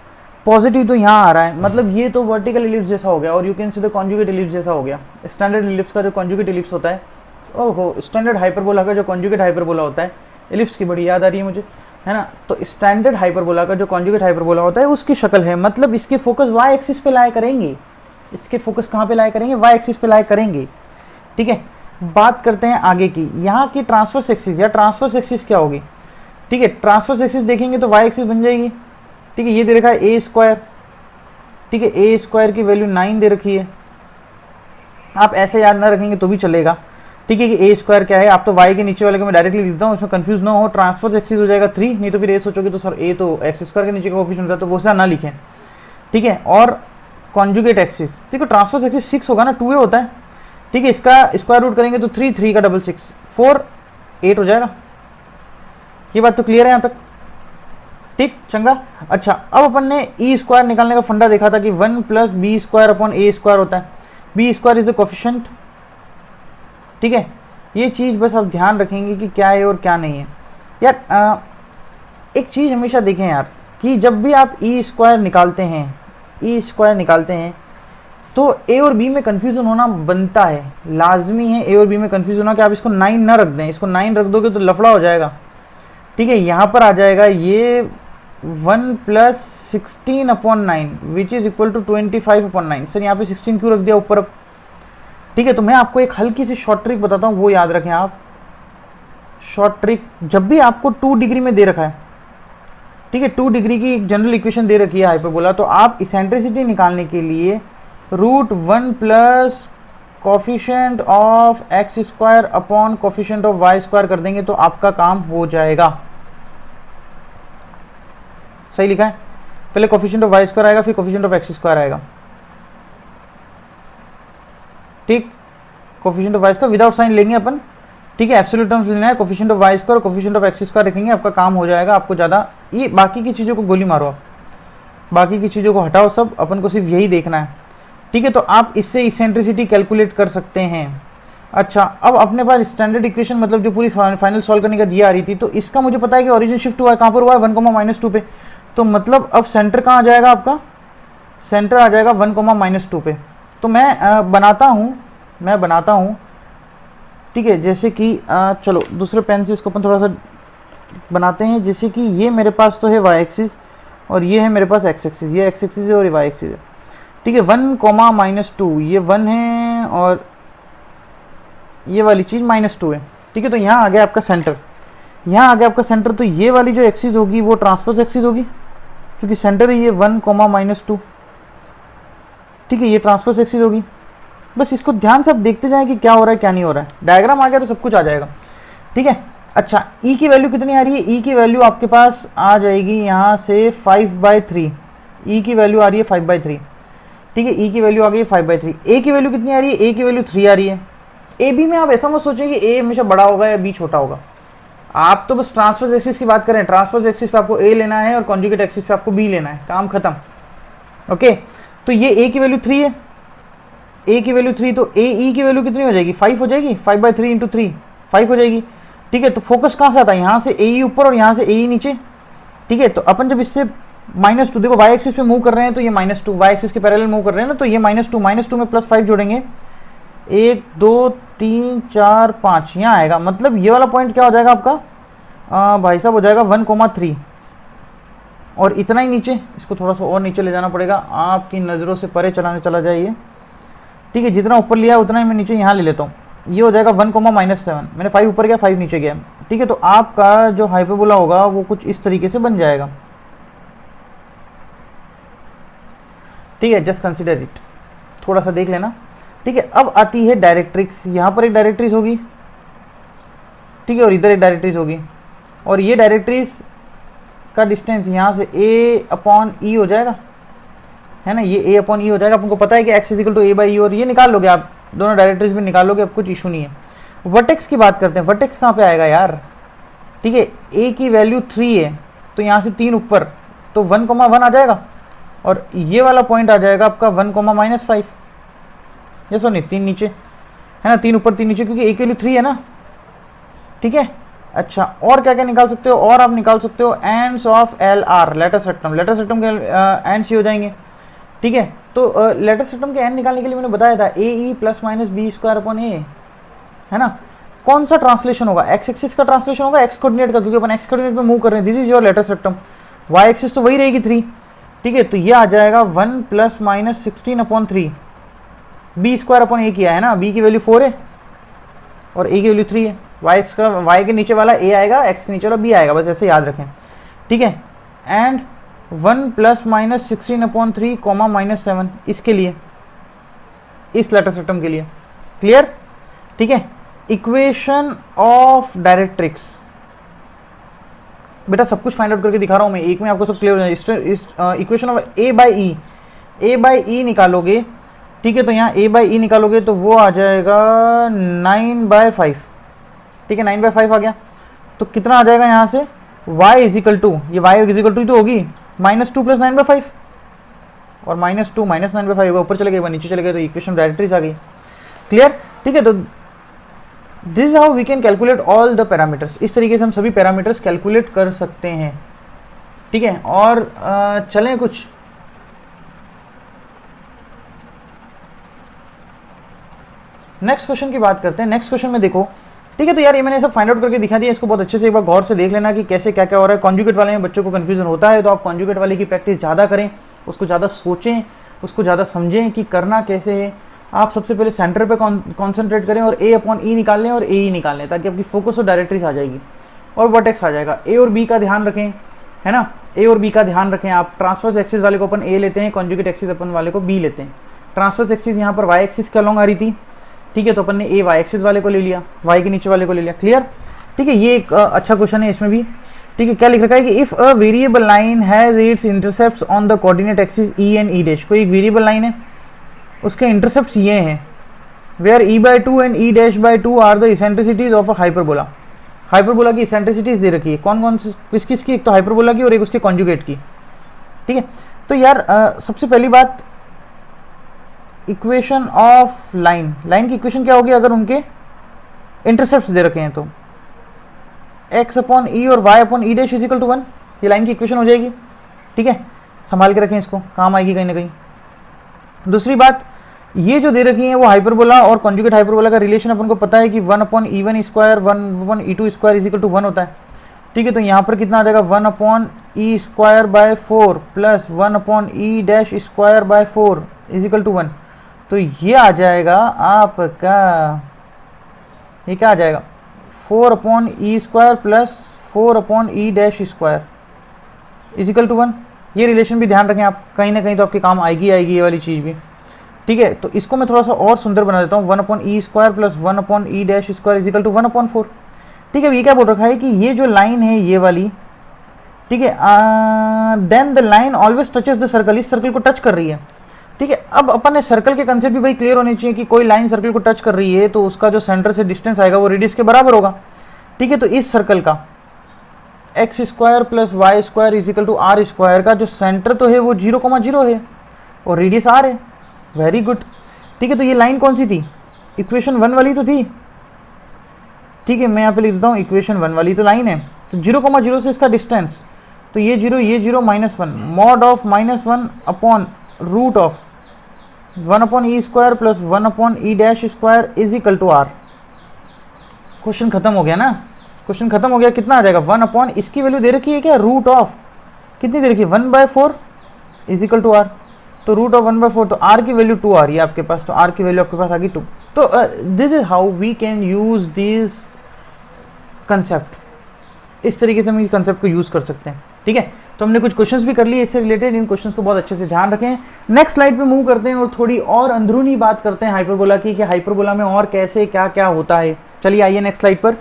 पॉजिटिव तो यहाँ आ रहा है, मतलब ये तो वर्टिकल इलिप्स जैसा हो गया, और you can see the conjugate ellipse जैसा हो गया। स्टैंडर्ड इलिप्स का जो कॉन्जुगेट इलिप्स होता है, ओहो, स्टैंडर्ड हाइपरबोला का जो कॉन्जुगेट हाइपरबोला होता है, एलिप्स की बड़ी याद आ रही है मुझे, है ना। तो स्टैंडर्ड हाइपरबोला का जो कॉन्जुगेट हाइपरबोला होता है उसकी शक्ल है, मतलब इसके फोकस वाई एक्सिस पे लाया करेंगे, इसके फोकस कहाँ पे लाया करेंगे, वाई एक्सिस पे लाया करेंगे, ठीक है। बात करते हैं आगे की, यहाँ की ट्रांसवर्स एक्सिस या ट्रांसवर्स एक्सिस क्या होगी, ठीक है। ट्रांसवर्स एक्सिस देखेंगे तो वाई एक्सिस बन जाएगी, ठीक है। ये दे रखा है ए स्क्वायर, ठीक है, ए स्क्वायर की वैल्यू 9 दे रखी है। आप ऐसे याद ना रखेंगे तो भी चलेगा, ठीक है, कि ए स्क्वायर क्या है। आप तो वाई के नीचे वाले को मैं डायरेक्टली लिखता हूँ, उसमें कंफ्यूज ना हो। ट्रांसफर एक्सिस हो जाएगा 3, नहीं तो फिर ए सोचोगे तो सर ए तो एक्स स्क्वायर के नीचे का कोफिशिएंट होता है, तो वो सा ना लिखें, ठीक है। और कॉन्जुगेट एक्सिस, ठीक है, ट्रांसफर एक्सिस 6 होगा ना, 2a होता है, ठीक है। इसका स्क्वायर रूट करेंगे तो 3, 3 का डबल 6, 4, 8 हो जाएगा। ये बात तो क्लियर है यहाँ तक, ठीक, चंगा। अच्छा, अब अपन ने ई स्क्वायर निकालने का फंडा देखा था कि 1 प्लस बी स्क्वायर अपॉन ए स्क्वायर होता है। B square is the coefficient, ठीक है। ये चीज़ बस आप ध्यान रखेंगे कि क्या है और क्या नहीं है यार। एक चीज़ हमेशा देखें यार, कि जब भी आप ई स्क्वायर निकालते हैं, ई स्क्वायर निकालते हैं, तो ए और बी में कन्फ्यूज़न होना बनता है, लाजमी है ए और बी में कन्फ्यूज़न होना, कि आप इसको 9 ना रख दें। इसको 9 रख दोगे तो लफड़ा हो जाएगा, ठीक है। यहाँ पर आ जाएगा ये 1 plus 16 upon 9 which is equal to 25 upon 9। Sir यहाँ पे 16 क्यों रख दिया ऊपर अब, ठीक है। तो मैं आपको एक हल्की सी शॉर्ट ट्रिक बताता हूँ, वो याद रखें आप। शॉर्ट ट्रिक, जब भी आपको 2 डिग्री में दे रखा है, ठीक है, 2 डिग्री की एक जनरल इक्वेशन दे रखी है हाइपरबोला, तो आप इसेंट्रिसिटी निकालने के लिए √1 plus coefficient of x square upon coefficient of y square कर देंगे तो आपका काम हो जाएगा। सही लिखा है, पहले कोफिशिएंट ऑफ वाई स्क्वायर आएगा, फिर कोफिशिएंट ऑफ एक्स स्क्वायर आएगा, ठीक। Coefficient of y square without sign लेंगे अपन, ठीक है। एब्सोल्यूट टर्म्स लेना है, coefficient of y square, coefficient of x square रखेंगे, आपका काम हो जाएगा। आपको ज़्यादा ये बाकी की चीज़ों को गोली मारो, आप बाकी की चीज़ों को हटाओ सब, अपन को सिर्फ यही देखना है, ठीक है। तो आप इससे इसेंट्रिसिटी कैलकुलेट कर सकते हैं। अच्छा, अब अपने पास स्टैंडर्ड इक्वेशन, मतलब जो पूरी फाइनल सॉल्व करने का दिया आ रही थी, तो इसका मुझे पता है कि ओरिजिन शिफ्ट हुआ है, कहाँ पर हुआ है, 1, -2 पे। तो मतलब अब सेंटर कहाँ आ जाएगा आपका, सेंटर आ जाएगा 1, -2 पे। तो मैं बनाता हूँ, ठीक है। जैसे कि चलो दूसरे पेन से इसको अपन थोड़ा सा बनाते हैं। जैसे कि ये मेरे पास तो है वाई एक्सिस और ये है मेरे पास एक्स एक्सिस, ये एक्स एक्सिस है और ये वाई एक्सिस है, ठीक है। 1, -2 ये 1 है और ये वाली चीज़ -2 है, ठीक है। तो यहाँ आ गया आपका सेंटर, यहाँ आ गया आपका सेंटर। तो ये वाली जो एक्सिस होगी वो ट्रांसवर्स एक्सिस होगी, क्योंकि सेंटर है ये 1, -2, ठीक है। ये ट्रांसवर्स एक्सिस होगी। बस इसको ध्यान से आप देखते जाएं कि क्या हो रहा है क्या नहीं हो रहा है। डायग्राम आ गया तो सब कुछ आ जाएगा, ठीक है। अच्छा, ई की वैल्यू कितनी आ रही है, ई की वैल्यू आपके पास आ जाएगी यहाँ से 5/3। ई की वैल्यू आ रही है 5/3, ठीक है। ई की वैल्यू आ गई है 5/3। ए की वैल्यू कितनी आ रही है, ए की वैल्यू 3 आ रही है। ए बी में आप ऐसा मत सोचें कि ए हमेशा बड़ा होगा या बी छोटा होगा, आप तो बस ट्रांसवर्स एक्सिस की बात करें। ट्रांसवर्स एक्सिस पे आपको ए लेना है और कॉन्जुगेट एक्सिस पे आपको बी लेना है, काम खत्म, ओके। तो ये ए की वैल्यू 3 है, ए की वैल्यू 3, तो ए ई की वैल्यू कितनी हो जाएगी, 5 हो जाएगी। 5/3 × 3 5 हो जाएगी, ठीक है। तो फोकस कहाँ से आता है, यहाँ से ए ई ऊपर और यहाँ से ए ई नीचे, ठीक है। तो अपन जब इससे -2 देखो वाई एक्सिस पे मूव कर रहे हैं, तो ये -2 वाई एक्सिस के पैरेलल मूव कर रहे हैं ना, तो ये -2 में +5 जोड़ेंगे, 1 2 3 4 5 यहाँ आएगा। मतलब ये वाला पॉइंट क्या हो जाएगा आपका भाई साहब, हो जाएगा 1, 3 और इतना ही नीचे। इसको थोड़ा सा और नीचे ले जाना पड़ेगा, आपकी नज़रों से परे चला जाइए, ठीक है। जितना ऊपर लिया उतना ही मैं नीचे यहाँ ले लेता हूँ। ये हो जाएगा 1, -7। मैंने 5 ऊपर गया 5 नीचे गया, ठीक है। तो आपका जो हाइपरबोला होगा वो कुछ इस तरीके से बन जाएगा, ठीक है। जस्ट कंसिडर इट, थोड़ा सा देख लेना, ठीक है। अब आती है डायरेक्ट्रिक्स। यहाँ पर एक डायरेक्ट्रिक्स होगी, ठीक है, और इधर एक डायरेक्ट्रिक्स होगी, और ये डायरेक्ट्रिक्स का डिस्टेंस यहाँ से A/E हो जाएगा, है ना। ये A/E हो जाएगा। आपको पता है कि x = A/E, और ये निकाल लोगे आप, दोनों डायरेक्ट्रिक्स भी निकाल लोगे, अब कुछ इशू नहीं है। वर्टेक्स की बात करते हैं, वर्टेक्स कहाँ पे आएगा यार, ठीक है। A की वैल्यू 3 है, तो यहाँ से 3 ऊपर, तो 1, 1 आ जाएगा, और ये वाला पॉइंट आ जाएगा आपका 1, -5। ये सो नहीं, 3 नीचे है ना, 3 ऊपर 3 नीचे, क्योंकि A की वैल्यू 3 है ना, ठीक है। अच्छा, और क्या क्या निकाल सकते हो, और आप निकाल सकते हो ends of LR, latus rectum के एंड्स ही हो जाएंगे, ठीक है। तो लेटेस्ट रेक्टम के एंड निकालने के लिए मैंने बताया था AE ± B² / A, है ना। कौन सा ट्रांसलेशन होगा, एक्स एक्सिस का ट्रांसलेशन होगा एक्स कोऑर्डिनेट का, क्योंकि अपन एक्स कोऑर्डिनेट में मूव कर रहे हैं, this is your latus rectum. Y axis तो वही रहेगी 3, ठीक है, तो ये आ जाएगा 1 ± 16/3 बी स्क्वायर अपॉन ए किया है ना, बी की वैल्यू 4 है और ए की वैल्यू 3 है, वाई के नीचे वाला ए आएगा, एक्स के नीचे वाला बी आएगा, बस ऐसे याद रखें, ठीक है। एंड 1 ± 16/3 -7 इसके लिए, इस लेटेस्ट रेक्टम के लिए, क्लियर, ठीक है। इक्वेशन ऑफ डायरेक्ट्रिक्स, बेटा सब कुछ फाइंड आउट करके दिखा रहा हूं मैं, एक में आपको सब क्लियर हो जाए। Equation of A by E निकालोगे, ठीक है, तो यहाँ ए बाई ई निकालोगे तो वो आ जाएगा 9/5, ठीक है, 9/5 आ गया, तो कितना आ जाएगा यहाँ से, y इजिकल टू, ये y इजिकल टू तो होगी -2 + 9/5 और -2 -9/5 होगा, ऊपर चले गए नीचे चले गए, तो इक्वेशन डायरेक्ट्रिक्स आ गई, क्लियर, ठीक है। तो this is how we can calculate all the parameters, इस तरीके से हम सभी पैरामीटर्स कैलकुलेट कर सकते हैं, ठीक है। और चलें कुछ नेक्स्ट क्वेश्चन की बात करते हैं। नेक्स्ट क्वेश्चन में देखो, ठीक है, तो यार ये मैंने सब फाइंड आउट करके दिखा दिया, इसको बहुत अच्छे से एक बार गौर से देख लेना कि कैसे क्या क्या हो रहा है। कॉन्जुगेट वाले में बच्चों को कन्फ्यूजन होता है, तो आप कॉन्जुगेट वाले की प्रैक्टिस ज़्यादा करें, उसको ज़्यादा सोचें, उसको ज़्यादा समझें कि करना कैसे है। आप सबसे पहले सेंटर पे कॉन्सेंट्रेट करें और A/E निकाल लें और AE निकाल लें, ताकि आपकी फोकस और डायरेक्ट्रिक्स आ जाएगी और वर्टेक्स आ जाएगा। A और B का ध्यान रखें, है ना, A और B का ध्यान रखें आप। ट्रांसवर्स एक्सिस वाले को अपन A लेते हैं, कॉन्जुगेट एक्सिस अपन वाले को B लेते हैं। ट्रांसवर्स एक्सिस यहाँ पर y एक्सिस के अलॉन्ग आ रही थी, ठीक है, तो अपन ने A y एक्सिस वाले को ले लिया, y के नीचे वाले को ले लिया, क्लियर, ठीक है। ये एक अच्छा क्वेश्चन है इसमें भी, ठीक है। क्या लिख रखा है कि if a variable line has its intercepts on the coordinate axis E and E', कोई एक वेरिएबल लाइन है, उसके इंटरसेप्ट्स ये हैं, where E/2 and E'/2 are the eccentricities of a hyperbola. Hyperbola की इसेंट्रिसिटीज दे रखी है, कौन कौन सी, किस किस की, एक तो हाइपरबोला की और एक उसके कॉन्जुगेट की, ठीक है। तो यार सबसे पहली बात, इक्वेशन ऑफ लाइन, लाइन की इक्वेशन क्या होगी अगर उनके इंटरसेप्ट्स दे रखे हैं, तो x/E और y/E' इजिकल टू 1, ये लाइन की इक्वेशन हो जाएगी, ठीक है। संभाल के रखें इसको, काम आएगी कहीं ना कहीं। दूसरी बात, ये जो दे रखी है वो हाइपरबोला और कॉन्जुगेट हाइपरबोला का रिलेशन अपन को पता है कि 1/E1 square 1/E2 square equal to 1 होता है, ठीक है। तो यहाँ पर कितना आ जाएगा, 1/E square by 4 plus 1/E' square by 4 equal to 1, तो ये आ जाएगा आपका, ये क्या आ जाएगा, 4/E square plus 4/E' square equal to 1। ये रिलेशन भी ध्यान रखें आप, कहीं ना कहीं तो आपके काम आएगी ये वाली चीज़ भी, ठीक है। तो इसको मैं थोड़ा सा और सुंदर बना देता हूँ, 1/E square plus 1/E' square equal to 1/4, ठीक है। ये क्या बोल रखा है कि ये जो लाइन है ये वाली, ठीक है, then the line always touches the circle, इस सर्कल को टच कर रही है, ठीक है। अब अपन ने सर्कल के कंसेप्ट भी भाई क्लियर होने चाहिए कि कोई लाइन सर्कल को टच कर रही है तो उसका जो सेंटर से डिस्टेंस आएगा वो रेडियस के बराबर होगा, ठीक है। तो इस सर्कल का x square plus y square equal to r square का जो सेंटर तो है वो 0,0 है और रेडियस आर है, वेरी गुड, ठीक है। तो ये लाइन कौन सी थी, इक्वेशन 1 वाली तो थी, ठीक है। मैं यहाँ पे लिख देता हूँ इक्वेशन 1 वाली तो लाइन है, तो 0,0 से इसका डिस्टेंस, तो ये 0 -1 mod of -1 upon root of 1/E square plus 1/E' square is equal to r. Question खत्म हो गया ना, क्वेश्चन खत्म हो गया। कितना आ जाएगा, 1 इसकी वैल्यू दे रखी है क्या, रूट ऑफ कितनी दे रखी है, 1/4 इज इक्वल टू आर, तो रूट ऑफ 1/4, तो आर की वैल्यू 2 आ रही है आपके पास, तो आर की वैल्यू आपके पास आ गई 2। तो this is how we can use this concept, इस तरीके से हम इस कंसेप्ट को यूज कर सकते हैं, ठीक है। तो हमने कुछ क्वेश्चंस भी कर लिए इससे रिलेटेड, इन क्वेश्चंस को बहुत अच्छे से ध्यान रखें। नेक्स्ट स्लाइड पे मूव करते हैं और थोड़ी और अंदरूनी बात करते हैं हाइपरबोला की, कि हाइपरबोला में और कैसे क्या क्या होता है। चलिए आइए नेक्स्ट स्लाइड पर।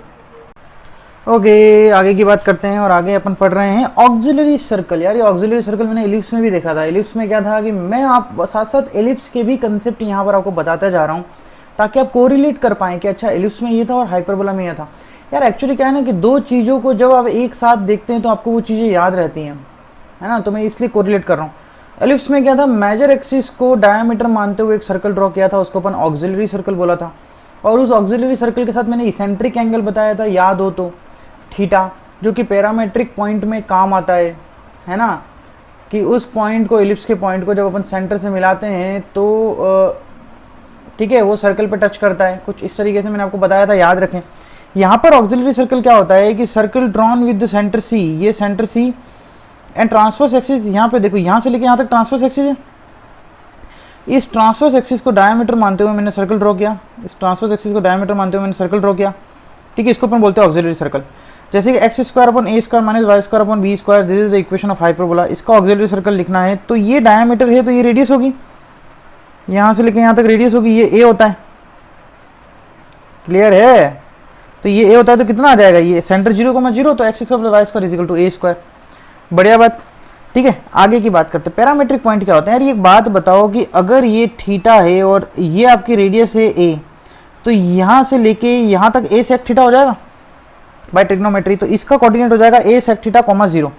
ओके, आगे की बात करते हैं और आगे अपन पढ़ रहे हैं ऑक्सिलरी सर्कल। यार ये ऑक्सिलरी सर्कल मैंने एलिप्स में भी देखा था। एलिप्स में क्या था कि मैं आप साथ साथ एलिप्स के भी कंसेप्ट यहाँ पर आपको बताता जा रहा हूँ, ताकि आप कोरिलेट कर पाएँ कि अच्छा एलिप्स में ये था और हाइपरबोला में ये था। यार एक्चुअली क्या है ना कि दो चीज़ों को जब आप एक साथ देखते हैं तो आपको वो चीज़ें याद रहती हैं, है ना, तो मैं इसलिए कोरिलेट कर रहा हूँ। एलिप्स में क्या था, मेजर एक्सिस को डायमीटर मानते हुए एक सर्कल ड्रॉ किया था, उसको अपन ऑक्सिलरी सर्कल बोला था। और उस ऑक्सिलरी सर्कल के साथ मैंने इसेंट्रिक एंगल बताया था, याद हो तो, थीटा, जो कि पैरामेट्रिक पॉइंट में काम आता है ना, कि उस पॉइंट को, एलिप्स के पॉइंट को जब अपन सेंटर से मिलाते हैं तो ठीक है वो सर्कल पे टच करता है, कुछ इस तरीके से मैंने आपको बताया था, याद रखें। यहाँ पर ऑक्सिलरी सर्कल क्या होता है कि circle drawn with the centre C, ये centre C and transverse axis, यहाँ पे देखो यहाँ से लेके यहाँ तक ट्रांसवर्स एक्सिस है। इस ट्रांसवर्स एक्सिस को डायमीटर मानते हुए मैंने सर्कल ड्रॉ किया, इस ट्रांसवर्स एक्सिस को डायमीटर मानते हुए मैंने सर्कल ड्रॉ किया, ठीक है। इसको अपन बोलते हैं ऑक्सिलरी सर्कल। जैसे कि x square upon A square minus Y square upon B square, this is the equation of hyperbola. इसका ऑक्सिलरी सर्कल लिखना है तो ये डायमीटर है तो ये रेडियस होगी, यहाँ से लेके यहाँ तक रेडियस होगी, ये ए होता है, क्लियर है। तो ये ए होता है तो कितना आ जाएगा, ये सेंटर 0,0 तो x square plus y square is equal to A square. बढ़िया बात, ठीक है। आगे की बात करते हैं, पैरामेट्रिक पॉइंट क्या होता है यार। ये एक बात बताओ कि अगर ये थीटा है और ये आपकी रेडियस है ए, तो यहाँ से लेके यहाँ तक ए सेक थीटा हो जाएगा बाय ट्रिग्नोमेट्री, तो इसका कोऑर्डिनेट हो जाएगा ए सेक थीटा कॉमा 0।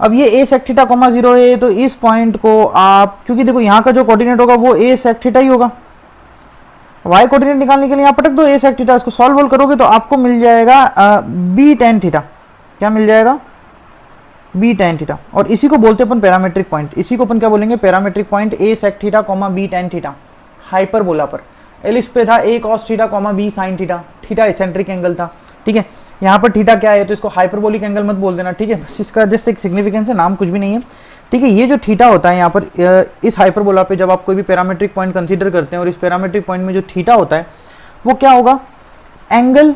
अब ये ए सेक थीटा कॉमा 0 है तो इस पॉइंट को आप, क्योंकि देखो यहाँ का जो कोऑर्डिनेट होगा वो ए सेक थीटा ही होगा, वाई कोऑर्डिनेट निकालने के लिए यहाँ पटक दो ए सेक थीटा, इसको सॉल्व करोगे तो आपको मिल जाएगा बी टेन थीटा। क्या मिल जाएगा, बी टेन थीटा। और इसी को बोलते हैं अपन पैरामेट्रिक पॉइंट, इसी को अपन क्या बोलेंगे, parametric point A sec theta comma B tan theta hyperbola पर। एलिप्स पे था A cos theta comma B sine theta, theta eccentric angle था, ठीक है। यहाँ पर थीटा क्या है तो इसको हाइपरबोलिक एंगल मत बोल देना, ठीक है। बस इसका जस्ट एक सिग्निफिकेंस है, नाम कुछ भी नहीं है, ठीक है। ये जो थीटा होता है यहाँ पर इस हाइपरबोला पे जब आप कोई भी पैरामेट्रिक पॉइंट कंसीडर करते हैं और इस पैरामेट्रिक पॉइंट में जो थीटा होता है वो क्या होगा, एंगल,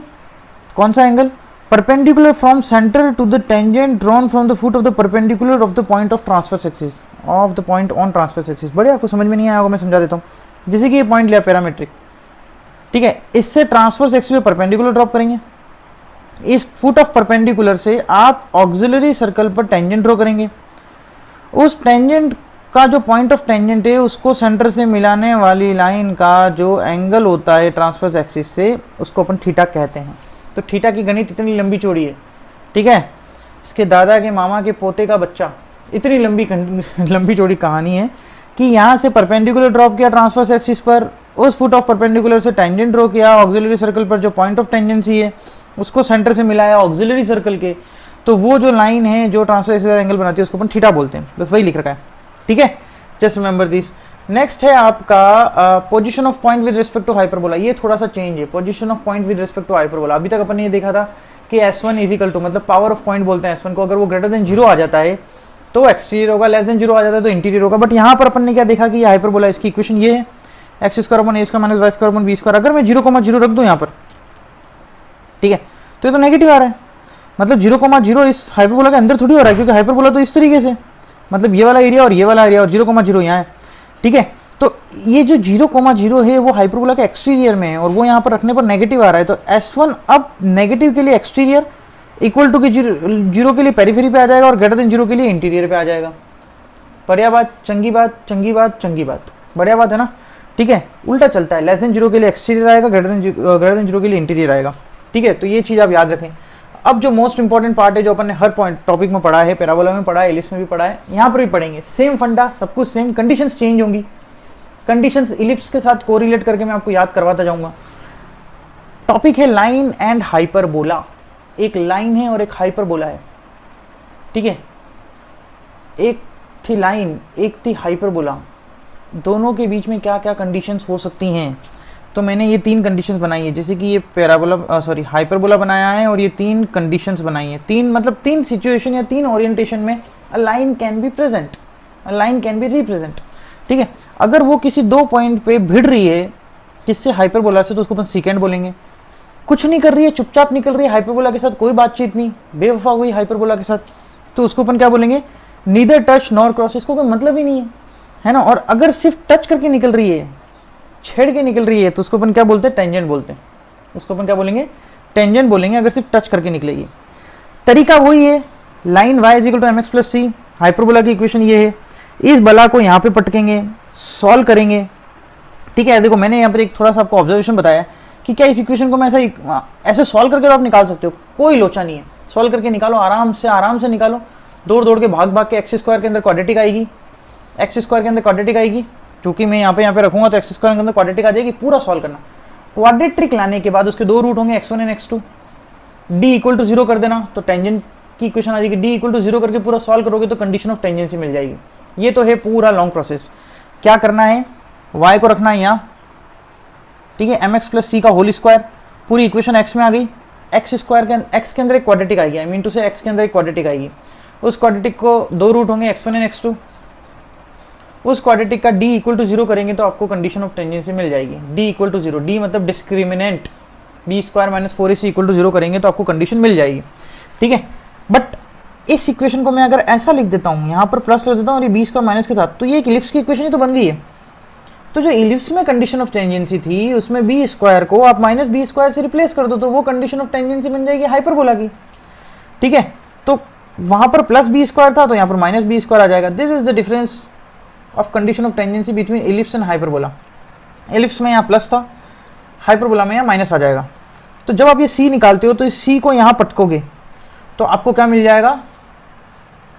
कौन सा angle, perpendicular from centre to the tangent drawn from the foot of the perpendicular of the point of transverse axis, of the point on transverse axis. बढ़िया, आपको समझ में नहीं आया होगा, मैं समझा देता हूँ। जैसे कि ये पॉइंट लिया पैरामेट्रिक, ठीक है, इससे ट्रांसवर्स एक्सिस पे परपेंडिकुलर ड्रॉप करेंगे, इस फुट ऑफ परपेंडिकुलर से आप ऑक्सिलरी सर्कल पर टेंजेंट ड्रॉ करेंगे, उस टेंजेंट का जो पॉइंट ऑफ टेंजेंट है उसको सेंटर से मिलाने वाली लाइन का जो एंगल होता है ट्रांसवर्स एक्सिस से, उसको अपन थीटा कहते हैं। तो थीटा की गणित इतनी लंबी चौड़ी है, ठीक है, इसके दादा के मामा के पोते का बच्चा, इतनी लंबी चौड़ी कहानी है कि यहाँ से परपेंडिकुलर ड्रॉप किया ट्रांसवर्स एक्सिस पर, उस फुट ऑफ परपेंडिकुलर से टेंजेंट ड्रॉ किया ऑक्सिलरी सर्कल पर, जो पॉइंट ऑफ टेंजेंसी है उसको सेंटर से मिलाया ऑक्सिलरी सर्कल के, तो वो जो लाइन है जो ट्रांसवर्स एंगल बनाती है उसको अपन थीटा बोलते हैं। बस वही लिख रखा है, ठीक है, जस्ट रिमेंबर दिस। नेक्स्ट है आपका position of point with respect to hyperbola. ये थोड़ा सा चेंज है, position of point with respect to hyperbola. अभी तक अपन ने ये देखा था कि S1 इज इक्वल टू, मतलब पावर ऑफ पॉइंट बोलते हैं S1 को, अगर वो ग्रेटर देन 0 आ जाता है तो एक्सटीरियर होगा, लेस देन 0 आ जाता है तो इंटीरियर होगा। बट यहाँ पर अपन ने क्या देखा कि ये हाइपरबोला, इसकी इक्वेशन ये है, एक्स स्क्वायर अपॉन ए square minus Y square upon B square. अगर मैं 0,0 रख दूँ यहाँ पर, ठीक है, तो ये तो नेगेटिव आ रहा है, मतलब 0,0 इस हाइपरबोला के अंदर थोड़ी हो रहा है, क्योंकि हाइपरबोला तो इस तरीके से, मतलब ये वाला एरिया और ये वाला एरिया और 0,0 यहाँ है, ठीक है। तो ये जो 0,0 है वो हाइपरबोला के एक्सटीरियर में है और वो यहाँ पर रखने पर नेगेटिव आ रहा है, तो S1 अब नेगेटिव के लिए एक्सटीरियर, इक्वल टू के 0 के लिए पेरिफेरी पे आ जाएगा और ग्रेटर देन 0 के लिए इंटीरियर पे आ जाएगा। बढ़िया बात, चंगी बात, चंगी बात, चंगी बात, बढ़िया बात है ना, ठीक है। उल्टा चलता है, लेस देन 0 के लिए एक्सटीरियर आएगा, ग्रेटर देन 0 के लिए इंटीरियर आएगा, ठीक है। तो ये चीज़ आप याद रखें। अब जो मोस्ट इंपॉर्टेंट पार्ट है, जो अपन ने हर पॉइंट टॉपिक में पढ़ा है, पैराबोला में पढ़ा है, एलिप्स में भी पढ़ा है, यहाँ पर भी पढ़ेंगे, सेम फंडा, सब कुछ सेम, कंडीशंस चेंज होंगी। कंडीशंस इलिप्स के साथ कोरिलेट करके मैं आपको याद करवाता जाऊंगा। टॉपिक है लाइन एंड हाइपरबोला। एक लाइन है और एक हाइपरबोला है, ठीक है। एक थी लाइन, एक थी हाइपरबोला, दोनों के बीच में क्या क्या कंडीशंस हो सकती हैं। तो मैंने ये 3 कंडीशंस बनाई है, जैसे कि ये पैराबोला हाइपरबोला बनाया है और ये 3 कंडीशंस बनाई है। 3 मतलब 3 सिचुएशन या 3 ओरिएंटेशन में a line can be present, a line can be represent, ठीक है। अगर वो किसी 2 पॉइंट पे भिड़ रही है किससे, हाइपरबोला से, तो उसको अपन सेकेंड बोलेंगे। कुछ नहीं कर रही है, चुपचाप निकल रही है हाइपरबोला के साथ, कोई बातचीत नहीं, बेवफा हुई हाइपरबोला के साथ, तो उसको अपन क्या बोलेंगे, नीदर टच नॉर क्रॉस, इसको कोई मतलब ही नहीं है ना। और अगर सिर्फ टच करके निकल रही है, छेड़ के निकल रही है, तो उसको अपन क्या बोलते हैं, टेंजेंट बोलते हैं। उसको अपन क्या बोलेंगे, टेंजेंट बोलेंगे, अगर सिर्फ टच करके निकलेगी। तरीका वही है, line y equal to mx plus c, hyperbola की इक्वेशन ये है। इस बला को यहाँ पे पटकेंगे, सॉल्व करेंगे, ठीक है। देखो मैंने यहाँ पर एक थोड़ा सा आपको ऑब्जर्वेशन बताया कि क्या इस इक्वेशन को मैं ऐसे सॉल्व करके तो आप निकाल सकते हो, कोई लोचा नहीं है, सॉल्व करके निकालो, आराम से निकालो, दौड़ के भाग के एक्स स्क्वायर के अंदर क्वाड्रेटिक आएगी, एक्स स्क्वायर के अंदर क्वाड्रेटिक आएगी, क्योंकि मैं यहाँ पे रखूंगा तो एक्स स्क्वायर के अंदर क्वाड्रेटिक आ जाएगी। पूरा सॉल्व करना, क्वाड्रेटिक लाने के बाद उसके 2 रूट होंगे, x1 and x2, d equal to 0 कर देना तो टेंजेंट की इक्वेशन आ जाएगी। d इक्वल टू 0 करके पूरा सॉल्व करोगे तो कंडीशन ऑफ टेंजेंसी मिल जाएगी। ये तो है पूरा लॉन्ग प्रोसेस। क्या करना है, y को रखना है यहाँ, ठीक है, mx प्लस सी का होल स्क्वायर, पूरी इक्वेशन x में आ गई, एक्स स्क्वायर के एक्स के अंदर एक क्वाड्रेटिक आएगी, आई मीन टू से एक्स के अंदर एक क्वाड्रेटिक आएगी, उस क्वाड्रेटिक को दो रूट होंगे x1 एंड x2, उस क्वाड्रेटिक का d इक्वल टू 0 करेंगे तो आपको कंडीशन ऑफ टेंजेंसी मिल जाएगी, d इक्वल टू 0, d मतलब discriminant, b square minus 4ac equal to 0 करेंगे तो आपको कंडीशन मिल जाएगी, ठीक है। बट इस इक्वेशन को मैं अगर ऐसा लिख देता हूँ, यहाँ पर प्लस लिख देता हूँ और ये b स्क्वायर माइनस के साथ, तो ये एक इलिप्स की इक्वेशन ही तो बन गई है। तो जो इलिप्स में कंडीशन ऑफ टेंजेंसी थी उसमें बी स्क्वायर को आप माइनस बी स्क्वायर से रिप्लेस कर दो तो वो कंडीशन ऑफ टेंजेंसी बन जाएगी हाइपरबोला की, ठीक है। तो वहां पर प्लस बी स्क्वायर था तो यहाँ पर माइनस बी स्क्वायर आ जाएगा। This is the difference of condition of tangency between ellipse and hyperbola. Ellipse में यहाँ प्लस था, हाइपरबोला में यहाँ माइनस आ जाएगा। तो जब आप ये सी निकालते हो तो इस सी को यहाँ पटकोगे तो आपको क्या मिल जाएगा,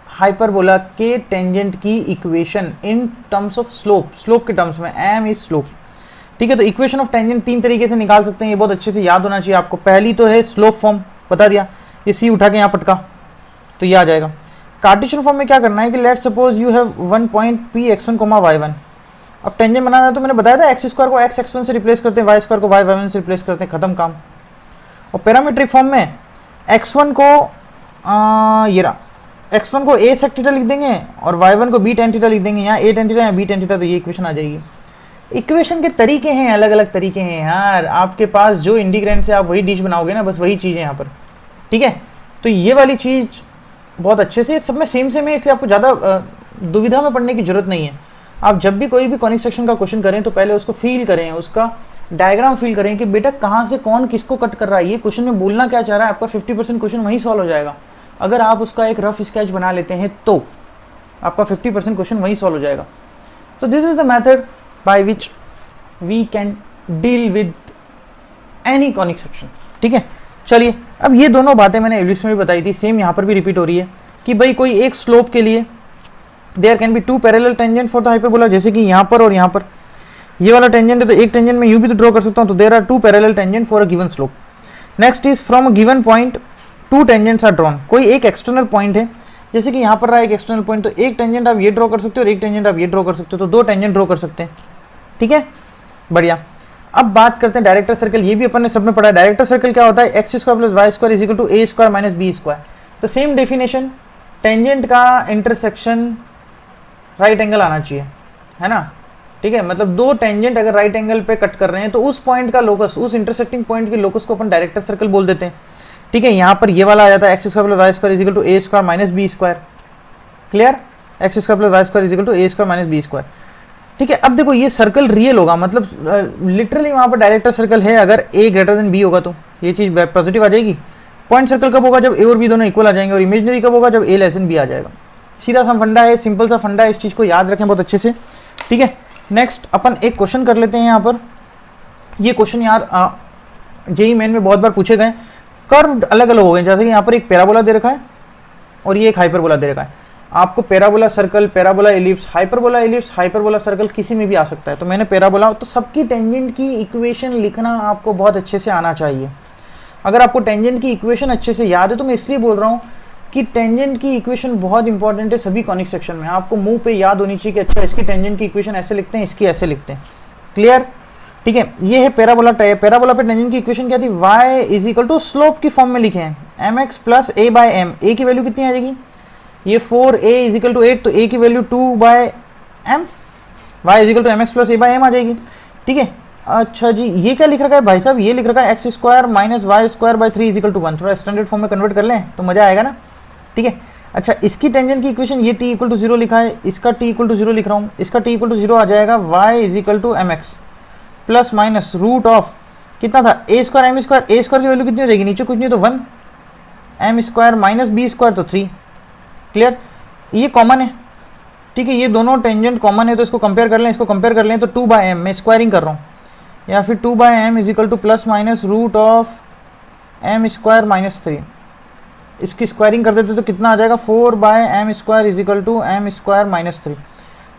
हाइपरबोला के टेंजेंट की equation in terms of slope, slope के टर्म्स में, एम इज स्लोप, ठीक है। तो इक्वेशन ऑफ टेंजेंट तीन तरीके से निकाल सकते हैं, ये बहुत अच्छे से याद होना चाहिए आपको। पहली तो है स्लोप फॉर्म, बता दिया, ये सी उठा के यहाँ पटका तो ये आ जाएगा। कार्टेशियन फॉर्म में क्या करना है कि let suppose you have one point P x1, y1, अब टेंजेंट बनाना है तो मैंने बताया था एक्स स्क्वायर को एक्स x1 से रिप्लेस करते हैं, वाई स्क्वायर को वाई y1 से रिप्लेस करते हैं, खत्म काम। और पैरामीट्रिक फॉर्म में x1 को ये रहा, x1 को a sec थीटा लिख देंगे और y1 को b tan थीटा लिख देंगे, यहाँ a tan थीटा या b tan थीटा, तो ये इक्वेशन आ जाएगी। इक्वेशन के तरीके हैं, अलग अलग तरीके हैं यार, आपके पास जो इंटीग्रेंट से आप वही डिश बनाओगे ना, बस वही चीज़ है यहाँ पर, ठीक है। तो ये वाली चीज़ बहुत अच्छे से सब में सेम सेम है, इसलिए आपको ज़्यादा दुविधा में पड़ने की जरूरत नहीं है। आप जब भी कोई भी कॉनिक सेक्शन का क्वेश्चन करें तो पहले उसको फील करें, उसका डायग्राम फील करें कि बेटा कहाँ से कौन किसको कट कर रहा है, ये क्वेश्चन में बोलना क्या चाह रहा है, आपका 50% क्वेश्चन वहीं सॉल्व हो जाएगा। अगर आप उसका एक रफ स्केच बना लेते हैं तो आपका 50% क्वेश्चन वहीं सॉल्व हो जाएगा। तो this is the method by which we can deal with any conic section, ठीक है। चलिए, अब ये दोनों बातें मैंने इंग्लिश में भी बताई थी, सेम यहाँ पर भी रिपीट हो रही है कि भाई कोई एक स्लोप के लिए there can be two parallel tangent for the hyperbola, जैसे कि यहाँ पर और यहाँ पर ये वाला टेंजेंट है तो एक टेंजेंट में यू भी तो ड्रॉ कर सकता हूँ, तो there are two parallel tangent for a given slope. Next is from a given point two tangents are drawn, कोई एक एक्सटर्नल पॉइंट है, जैसे कि यहाँ पर रहा एक एक्सटर्नल पॉइंट, तो एक टेंजेंट आप ये ड्रॉ कर सकते हो और एक टेंजेंट आप ये ड्रॉ कर सकते हो, तो दो टेंजेंट ड्रॉ कर सकते हैं, ठीक है, बढ़िया। अब बात करते हैं डायरेक्टर सर्कल, ये भी अपन ने सब में पढ़ा है। डायरेक्टर सर्कल क्या होता है, x square plus y square is equal to A square minus B square. तो सेम डेफिनेशन, टेंजेंट का इंटरसेक्शन राइट एंगल आना चाहिए, है ना, ठीक है। मतलब दो टेंजेंट अगर राइट एंगल पे कट कर रहे हैं तो उस पॉइंट का लोकस, उस इंटरसेक्टिंग पॉइंट के लोकस को अपन डायरेक्टर सर्कल बोल देते हैं, ठीक है। यहाँ पर ये वाला आ जाता है x square plus y square is equal to A square minus B square, clear, x square plus y square is equal to A square minus B square, ठीक है। अब देखो ये सर्कल रियल होगा, मतलब लिटरली वहाँ पर डायरेक्टर सर्कल है, अगर ए ग्रेटर देन बी होगा तो ये चीज़ पॉजिटिव आ जाएगी। पॉइंट सर्कल कब होगा, जब ए और बी दोनों इक्वल आ जाएंगे, और इमेजनरी कब होगा, जब ए लेस देन बी आ जाएगा। सीधा सा फंडा है, सिंपल सा फंडा है, इस चीज़ को याद रखें बहुत अच्छे से, ठीक है। नेक्स्ट अपन एक क्वेश्चन कर लेते हैं यहाँ पर, ये क्वेश्चन यार जेई मेन में बहुत बार पूछे गए, कर्व अलग अलग हो गए, जैसे कि यहाँ पर एक पैराबोला दे रखा है और ये एक हाइपरबोला दे रखा है। आपको parabola circle, parabola ellipse, hyperbola circle किसी में भी आ सकता है। तो मैंने पैराबोला, तो सबकी टेंजेंट की इक्वेशन लिखना आपको बहुत अच्छे से आना चाहिए। अगर आपको टेंजेंट की इक्वेशन अच्छे से याद है तो मैं इसलिए बोल रहा हूँ कि टेंजेंट की इक्वेशन बहुत इंपॉर्टेंट है सभी कॉनिक सेक्शन में, आपको मुंह पे याद होनी चाहिए कि अच्छा इसकी टेंजेंट की इक्वेशन ऐसे लिखते हैं, इसकी ऐसे लिखते हैं, क्लियर, ठीक है। ये है पैराबोला टाइप, पैराबोला पे टेंजेंट की इक्वेशन क्या थी, y is equal to slope की फॉर्म में लिखे हैं, mx plus a by m, a की वैल्यू कितनी आ जाएगी, ये 4a इज इक्वल टू 8, तो a की value 2 by m, y is equal to mx plus a by m आ जाएगी, ठीक है। अच्छा जी, ये क्या लिख रखा है भाई साहब, ये लिख रखा है x square minus Y square by 3 is equal to 1, थोड़ा स्टैंडर्ड फॉर्म में कन्वर्ट कर लें तो मजा आएगा ना, ठीक है। अच्छा, इसकी टेंजेंट की इक्वेशन ये t इक्वल टू 0 लिखा है, इसका t इक्वल टू 0 लिख रहा हूँ, इसका t इक्वल टू 0 आ जाएगा y is equal to mx plus minus root of कितना था, a square m square, a square की वैल्यू कितनी हो जाएगी, नीचे कुछ नहीं तो 1, m square minus b square तो 3, क्लियर, ये कॉमन है, ठीक है। ये दोनों टेंजेंट कॉमन है तो इसको कंपेयर कर लें, इसको कंपेयर कर लें तो 2 बाय m, मैं स्क्वायरिंग कर रहा हूँ, या फिर 2 by m is equal to plus minus root of m square minus 3, इसकी स्क्वायरिंग कर देते तो कितना आ जाएगा, 4 by m square is equal to m square minus 3,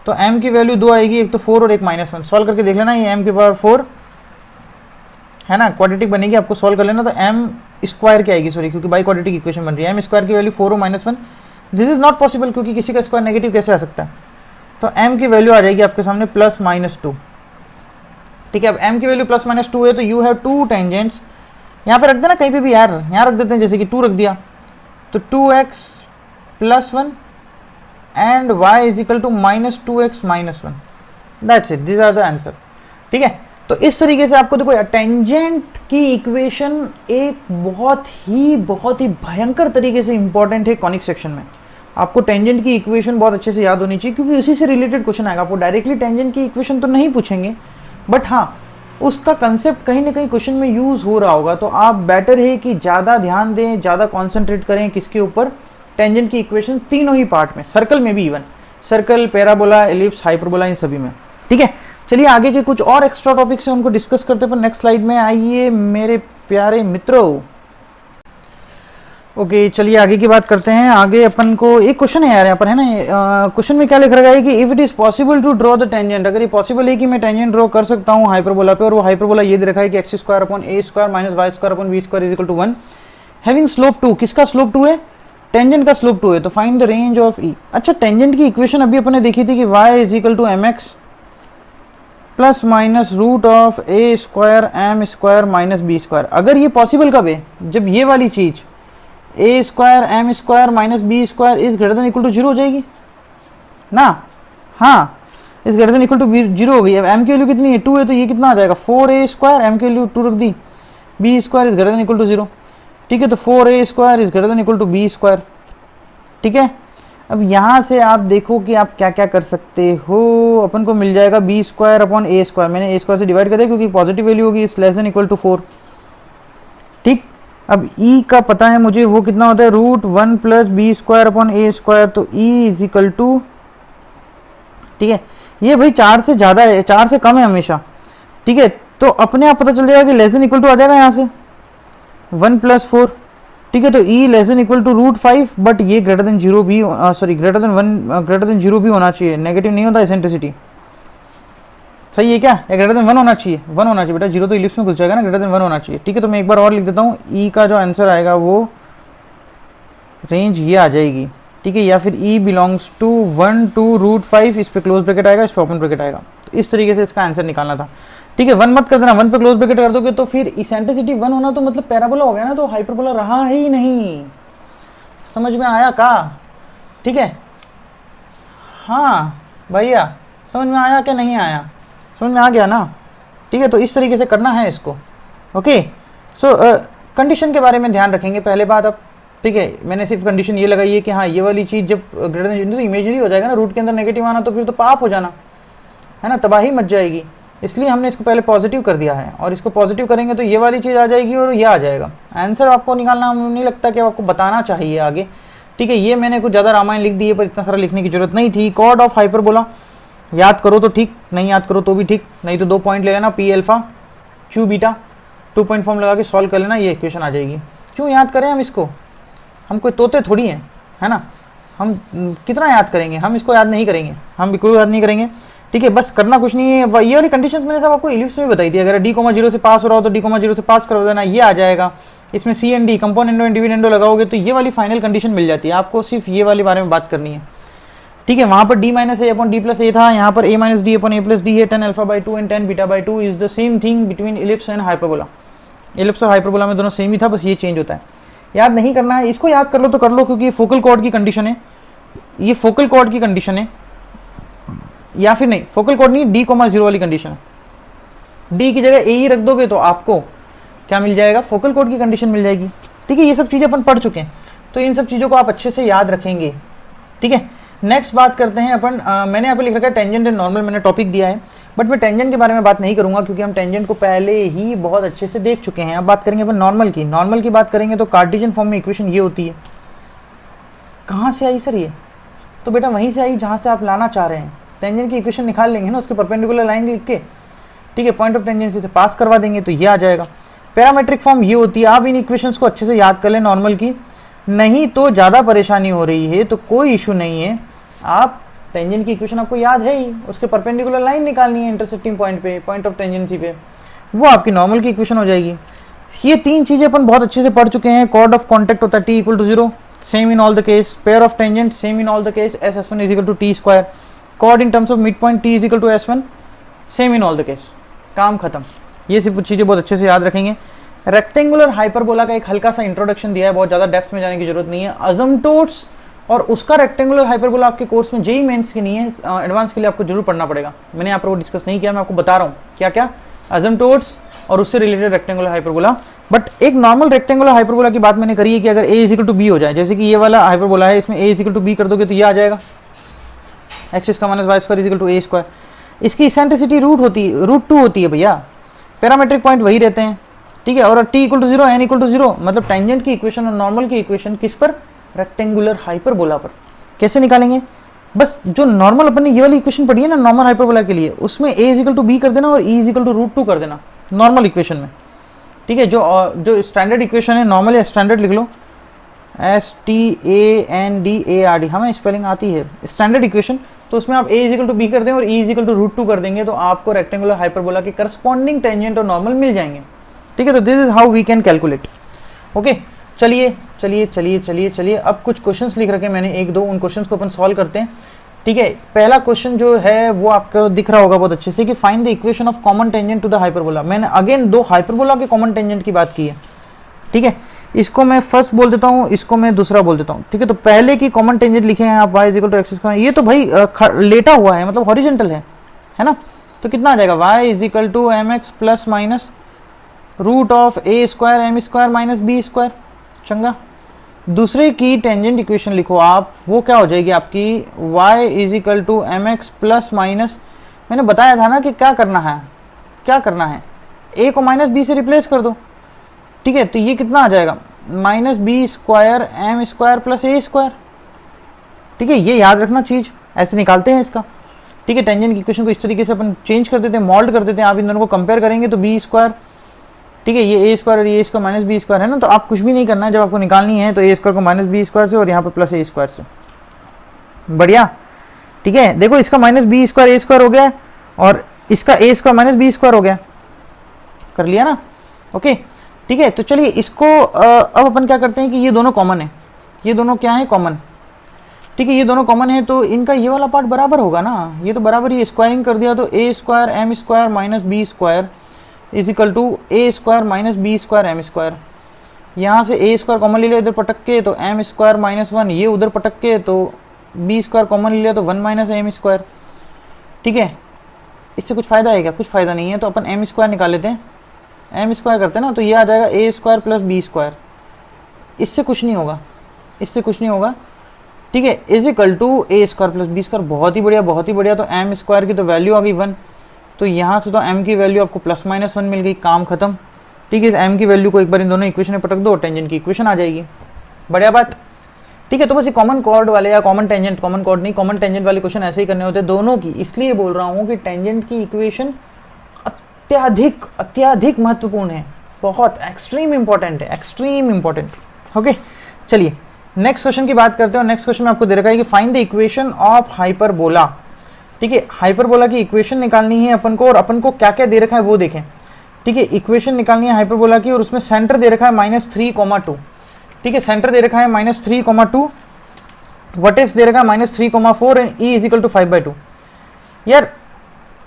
तो m की वैल्यू 2 आएगी, एक तो 4 और एक माइनस 1, सॉल्व करके देख लेना, ये m की पावर 4 है ना, क्वाड्रेटिक बनेगी, आपको सॉल्व कर लेना, तो m स्क्वायर की आएगी, सॉरी क्योंकि बाई क्वाड्रेटिक इक्वेशन बन रही है, m स्क्वायर की वैल्यू 4 और minus 1, this is not possible क्योंकि किसी का स्क्वायर नेगेटिव कैसे आ सकता है, तो m की वैल्यू आ जाएगी आपके सामने प्लस माइनस 2, ठीक है। अब m की वैल्यू प्लस माइनस 2 है तो यू हैव टू टेंजेंट्स यहाँ पे रख देना कहीं पे भी यार, यहाँ रख देते हैं, जैसे कि 2 रख दिया तो 2x + 1 and y is equal to -2x - 1, that's it, this are the answer. ठीक है, तो इस तरीके से आपको देखो यार टेंजेंट की इक्वेशन एक बहुत ही भयंकर तरीके से इंपॉर्टेंट है कॉनिक सेक्शन में। आपको टेंजेंट की इक्वेशन बहुत अच्छे से याद होनी चाहिए, क्योंकि इसी से रिलेटेड क्वेश्चन आएगा। आपको डायरेक्टली टेंजेंट की इक्वेशन तो नहीं पूछेंगे, बट हाँ उसका कंसेप्ट कहीं ना कहीं क्वेश्चन में यूज हो रहा होगा। तो आप बेटर है कि ज़्यादा ध्यान दें, ज़्यादा कॉन्सेंट्रेट करें किसके ऊपर, टेंजेंट की इक्वेशन तीनों ही पार्ट में, सर्कल में भी, even circle, parabola, ellipse, hyperbola, इन सभी में। ठीक है, चलिए आगे के कुछ और एक्स्ट्रा टॉपिक्स हैं उनको डिस्कस करते हैं पर नेक्स्ट स्लाइड में। आइए मेरे प्यारे मित्रों, ओके चलिए आगे की बात करते हैं। आगे अपन को एक क्वेश्चन है यार यहाँ पर, है ना, क्वेश्चन में क्या लिख रखा है कि if it is possible to draw the tangent, अगर ये पॉसिबल है कि मैं टेंजेंट ड्रॉ कर सकता हूँ हाइपरबोला पे, और वो हाइपरबोला ये दे रखा है कि x² / a² - y² / b² = 1, having slope 2, किसका स्लोप 2 है, टेंजेंट का स्लोप 2 है, तो फाइंड द रेंज ऑफ ई। अच्छा, टेंजेंट की इक्वेशन अभी अपने देखी थी कि y = mx + (√a²m² - b²। अगर ये पॉसिबल कब है, जब ये वाली चीज a² m² - b² is greater than equal to 0 हो जाएगी ना। हाँ, is greater than equal to 0 हो गई। अब m की वैल्यू कितनी है, 2 है, तो ये कितना आ जाएगा 4a², m की वैल्यू 2 रख दी, b² is greater than equal to 0। ठीक है, तो 4a² is greater than equal to b²। ठीक है, अब यहाँ से आप देखो कि आप क्या क्या कर सकते हो। अपन को मिल जाएगा b² / a², मैंने a² से डिवाइड कर दिया क्योंकि पॉजिटिव वैल्यू होगी, is less than equal to 4। ठीक, अब e का पता है मुझे, वो कितना होता है √1 + b² / a², तो e इज इक्वल टू, ठीक है, ये भाई 4 से ज़्यादा है, 4 से कम है हमेशा। ठीक है, तो अपने आप पता चल जाएगा कि लेस देन इक्वल टू आ जाएगा यहाँ से 1 + 4। ठीक है, तो e less than equal to √5, but ये ग्रेटर देन 0 भी, sorry greater than 1, greater than 0 भी होना चाहिए, नेगेटिव नहीं होता एसेंट्रिसिटी। सही है क्या, या ग्रेटर देन 1 होना चाहिए, 1 होना चाहिए बेटा, 0 तो इलिप्स में घुस जाएगा ना, ग्रेटर देन 1 होना चाहिए। ठीक है, तो मैं एक बार और लिख देता हूँ, ई का जो आंसर आएगा वो रेंज ये आ जाएगी। ठीक है, या फिर ई बिलोंग्स टू 1 to √5, इस पे क्लोज ब्रैकेट आएगा, इस पे ओपन ब्रैकेट आएगा। तो इस तरीके से इसका आंसर निकालना था। ठीक है, 1 मत कर देना, 1 पे क्लोज ब्रैकेट कर दोगे तो फिर इसेंट्रिसिटी 1 होना तो मतलब पैराबोला हो गया ना, तो हाइपरबोला रहा ही नहीं। समझ में आया का? ठीक है, हाँ भैया समझ में आया क्या, नहीं आया? समझ में आ गया ना। ठीक है, तो इस तरीके से करना है इसको। ओके, सो कंडीशन के बारे में ध्यान रखेंगे पहले बात अब। ठीक है, मैंने सिर्फ कंडीशन ये लगाई है कि हाँ ये वाली चीज़ जब ग्रेटर देन, तो इमेजरी हो जाएगा ना, रूट के अंदर नेगेटिव आना तो फिर तो पाप हो जाना है ना, तबाही मच जाएगी। इसलिए हमने इसको पहले पॉजिटिव कर दिया है, और इसको पॉजिटिव करेंगे तो ये वाली चीज़ आ जाएगी और ये आ जाएगा। आंसर आपको निकालना नहीं लगता कि आपको बताना चाहिए आगे। ठीक है, ये मैंने कुछ ज़्यादा रामायण लिख दी है, पर इतना सारा लिखने की जरूरत नहीं थी। कॉर्ड ऑफ हाइपरबोला याद करो तो ठीक, नहीं याद करो तो भी ठीक, नहीं तो 2 पॉइंट ले लेना, p alpha q beta, 2 point form लगा के सॉल्व कर लेना, ये इक्वेशन आ जाएगी। क्यों याद करें हम इसको, हम कोई तोते थोड़ी हैं, है ना, हम कितना याद करेंगे, हम इसको याद नहीं करेंगे, हम बिल्कुल याद नहीं करेंगे। ठीक है, बस करना कुछ नहीं है। ये वाली कंडीशंस मैंने सब आपको इलिप्स में बताई थी, अगर d, 0 से पास हो रहा हो तो d, 0 से पास करवा देना, ये आ जाएगा। इसमें c and d componendo and dividendo लगाओगे तो ये वाली फाइनल कंडीशन मिल जाती है। आपको सिर्फ ये वाले बारे में बात करनी है। ठीक है, वहाँ पर d - a/d + a था, यहाँ पर a - d/a + d है। 10 α/2 and 10 β/2 is the same thing between ellipse and hyperbola. Ellipse और हाइपरबोला में दोनों सेम ही था, बस ये चेंज होता है। याद नहीं करना है, इसको याद कर लो तो कर लो, क्योंकि ये फोकल कॉर्ड की कंडीशन है, ये फोकल कॉर्ड की कंडीशन है, या फिर नहीं फोकल कॉर्ड नहीं, d, 0 वाली कंडीशन है। d की जगह a ही रख दोगे तो आपको क्या मिल जाएगा, फोकल कॉर्ड की कंडीशन मिल जाएगी। ठीक है, ये सब चीज़ें अपन पढ़ चुके हैं, तो इन सब चीज़ों को आप अच्छे से याद रखेंगे। ठीक है, नेक्स्ट बात करते हैं अपन। मैंने यहाँ पे लिख रखा है टेंजेंट एंड नॉर्मल, मैंने टॉपिक दिया है, बट मैं टेंजेंट के बारे में बात नहीं करूँगा क्योंकि हम टेंजेंट को पहले ही बहुत अच्छे से देख चुके हैं। अब बात करेंगे अपन नॉर्मल की। नॉर्मल की बात करेंगे तो कार्टेशियन फॉर्म में इक्वेशन ये होती है। कहाँ से आई सर ये? तो बेटा वहीं से आई जहाँ से आप लाना चाह रहे हैं। टेंजेंट की इक्वेशन निकाल लेंगे ना, उसके परपेंडिकुलर लाइन लिख के, ठीक है, पॉइंट ऑफ टेंजेंसी से पास करवा देंगे तो ये आ जाएगा। पैरामेट्रिक फॉर्म ये होती है। आप इन इक्वेशंस को अच्छे से याद कर लें नॉर्मल की, नहीं तो ज़्यादा परेशानी हो रही है तो कोई इशू नहीं है। आप टेंजेंट की इक्वेशन आपको याद है ही, उसके परपेंडिकुलर लाइन निकालनी है इंटरसेक्टिंग पॉइंट पे, पॉइंट ऑफ टेंजेंसी पे, वो आपकी नॉर्मल की इक्वेशन हो जाएगी। ये 3 चीज़ें अपन बहुत अच्छे से पढ़ चुके हैं। कॉर्ड ऑफ कॉन्टैक्ट होता है t = 0, same in all the case. Pair of tangent same in all the case, s(s1) = t²। Chord in terms of mid point t = s1, same in all the case. काम खत्म। ये सब चीज़ें बहुत अच्छे से याद रखेंगे। रेक्टेंगुलर हाइपरबोला का एक हल्का सा इंट्रोडक्शन दिया है, बहुत ज़्यादा डेप्थ में जाने की जरूरत नहीं है। अजमटोट्स और उसका रेक्टेंगुलर हाइपरबोला आपके कोर्स में जेई मेंस की नहीं है, एडवांस के लिए आपको जरूर पढ़ना पड़ेगा। मैंने यहाँ पर वो डिस्कस नहीं किया, मैं आपको बता रहा हूँ क्या क्या अजमटोट्स और उससे रिलेटेड रेक्टेंगुलर हाइपरबोला। बट एक नॉर्मल रेक्टेंगुलर हाइपरबोला की बात मैंने करी है कि अगर a इक्वल टू बी हो जाए, जैसे कि ये वाला हाइपरबोला है, इसमें a इक्वल टू बी कर दोगे तो ये आ जाएगा x square minus Y square equal to A square. इसकी इसेंट्रिसिटी रूट टू होती है भैया, पैरामेट्रिक पॉइंट वही रहते हैं, ठीक है। और t equal to zero, n equal to zero, मतलब टेंजेंट की इक्वेशन और नॉर्मल की इक्वेशन किस पर, रेक्टेंगुलर हाइपरबोला पर। कैसे निकालेंगे, बस जो नॉर्मल अपन ने ये वाली इक्वेशन पढ़ी है ना नॉर्मल हाइपरबोला के लिए, उसमें a इक्वल टू बी कर देना और e equal to root two कर देना नॉर्मल इक्वेशन में, ठीक है। जो स्टैंडर्ड इक्वेशन है नॉर्मल या स्टैंडर्ड लिख लो, STANDARD, हमें स्पेलिंग आती है स्टैंडर्ड इक्वेशन, तो उसमें आप a इक्वल टू बी कर दें और e equal to root two कर देंगे तो आपको रेक्टेंगुलर हाइपरबोला के करस्पॉन्डिंग टेंजेंट और नॉर्मल मिल जाएंगे, ठीक है। तो this is how we can calculate. Okay, चलिए चलिए चलिए चलिए चलिए अब कुछ क्वेश्चंस लिख रखे मैंने एक दो, उन क्वेश्चंस को अपन सॉल्व करते हैं, ठीक है। पहला क्वेश्चन जो है वो आपको दिख रहा होगा बहुत अच्छे से कि find the equation of common tangent to the hyperbola. मैंने अगेन दो हाइपरबोला के कॉमन टेंजेंट की बात की है, ठीक है। इसको मैं फर्स्ट बोल देता हूँ, इसको मैं दूसरा बोल देता हूँ, ठीक है। तो पहले की कॉमन टेंजेंट लिखे हैं आप y equal to x square, ये तो भाई लेटा हुआ है, मतलब हॉरिजॉन्टल है ना। तो कितना आ जाएगा y equal to m x plus minus root of a square M square minus B square. चंगा, दूसरे की टेंजेंट इक्वेशन लिखो आप, वो क्या हो जाएगी आपकी y equal to m x plus minus, मैंने बताया था ना कि क्या करना है, a को माइनस बी से रिप्लेस कर दो, ठीक है। तो ये कितना आ जाएगा minus B square M square plus A square, ठीक है। ये याद रखना चीज़, ऐसे निकालते हैं इसका, ठीक है। टेंजेंट की इक्वेशन को इस तरीके से अपन चेंज कर देते हैं, मॉल्ड कर देते हैं। आप इन दोनों को कंपेयर करेंगे तो बी स्क्वायर, ठीक है, ये ए स्क्वायर और ये स्क्वायर माइनस बी स्क्वायर है ना। तो आप कुछ भी नहीं करना है, जब आपको निकालनी है तो ए स्क्वायर को माइनस बी स्क्वायर से और यहाँ पर प्लस ए स्क्वायर से, बढ़िया, ठीक है। देखो इसका माइनस बी स्क्वायर ए स्क्वायर हो गया और इसका ए स्क्वायर माइनस बी स्क्वायर हो गया, कर लिया ना, ओके, ठीक है। तो चलिए इसको अब अपन क्या करते हैं कि ये दोनों कॉमन है, ये दोनों क्या है कॉमन, ठीक है। ये दोनों कॉमन है तो इनका ये वाला पार्ट बराबर होगा ना, ये तो बराबर ही, स्क्वायरिंग कर दिया तो A square M square minus B square is equal to A square minus B square M square. यहाँ से ए स्क्वायर कॉमन ले लिया इधर पटक के तो एम स्क्वायर माइनस वन, ये उधर पटक के तो बी स्क्वायर कॉमन ले लिया तो वन माइनस एम स्क्वायर, ठीक है। इससे कुछ फ़ायदा है क्या, कुछ फ़ायदा नहीं है, तो अपन एम स्क्वायर निकाल लेते हैं, एम स्क्वायर करते हैं ना, तो ये आ जाएगा ए स्क्वायर प्लस बी स्क्वायर, इससे कुछ नहीं होगा, इससे कुछ नहीं होगा, ठीक है। Is equal to A square plus b square, बहुत ही बढ़िया बहुत ही बढ़िया। तो एम स्क्वायर की तो वैल्यू आ गई वन, तो यहाँ से तो m की वैल्यू आपको प्लस माइनस वन मिल गई, काम खत्म, ठीक है। m की वैल्यू को एक बार इन दोनों इक्वेशन में पटक दो, टेंजेंट की इक्वेशन आ जाएगी, बढ़िया बात, ठीक है। तो बस ये कॉमन कॉर्ड वाले या कॉमन टेंजेंट, कॉमन कॉर्ड नहीं कॉमन टेंजेंट वाले क्वेश्चन ऐसे ही करने होते हैं दोनों की, इसलिए बोल रहा हूँ कि टेंजेंट की इक्वेशन अत्याधिक अत्याधिक महत्वपूर्ण है, बहुत एक्सट्रीम इंपॉर्टेंट है, एक्सट्रीम इंपॉर्टेंट, ओके। चलिए नेक्स्ट क्वेश्चन की बात करते हैं, और नेक्स्ट क्वेश्चन में आपको दे रखा है कि find the equation of hyperbola, ठीक है। हाइपरबोला की इक्वेशन निकालनी है अपन को, और अपन को क्या क्या दे रखा है वो देखें, ठीक है। इक्वेशन निकालनी है हाइपरबोला की, और उसमें सेंटर दे रखा है -3,2, ठीक है। सेंटर दे रखा है -3,2, वर्टेक्स दे रखा है -3,4 and e is equal to 5/2। यार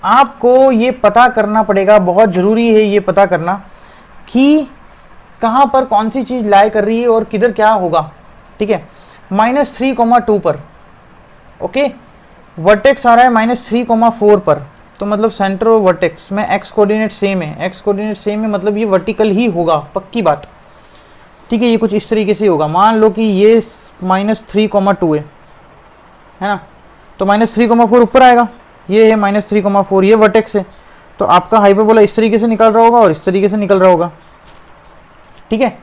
आपको ये पता करना पड़ेगा, बहुत ज़रूरी है ये पता करना कि कहाँ पर कौन सी चीज़ लाई कर रही है और किधर क्या होगा, ठीक है। -3,2 पर, ओके, वर्टेक्स आ रहा है -3,4 पर, तो मतलब सेंटर और वर्टेक्स में एक्स कोऑर्डिनेट सेम है, एक्स कोऑर्डिनेट सेम है मतलब ये वर्टिकल ही होगा, पक्की बात, ठीक है। ये कुछ इस तरीके से होगा, मान लो कि ये -3,2 है ना, तो -3,4 ऊपर आएगा, ये है -3,4, ये वर्टेक्स है, तो आपका हाइपरबोला इस तरीके से निकल रहा होगा और इस तरीके से निकल रहा होगा, ठीक है।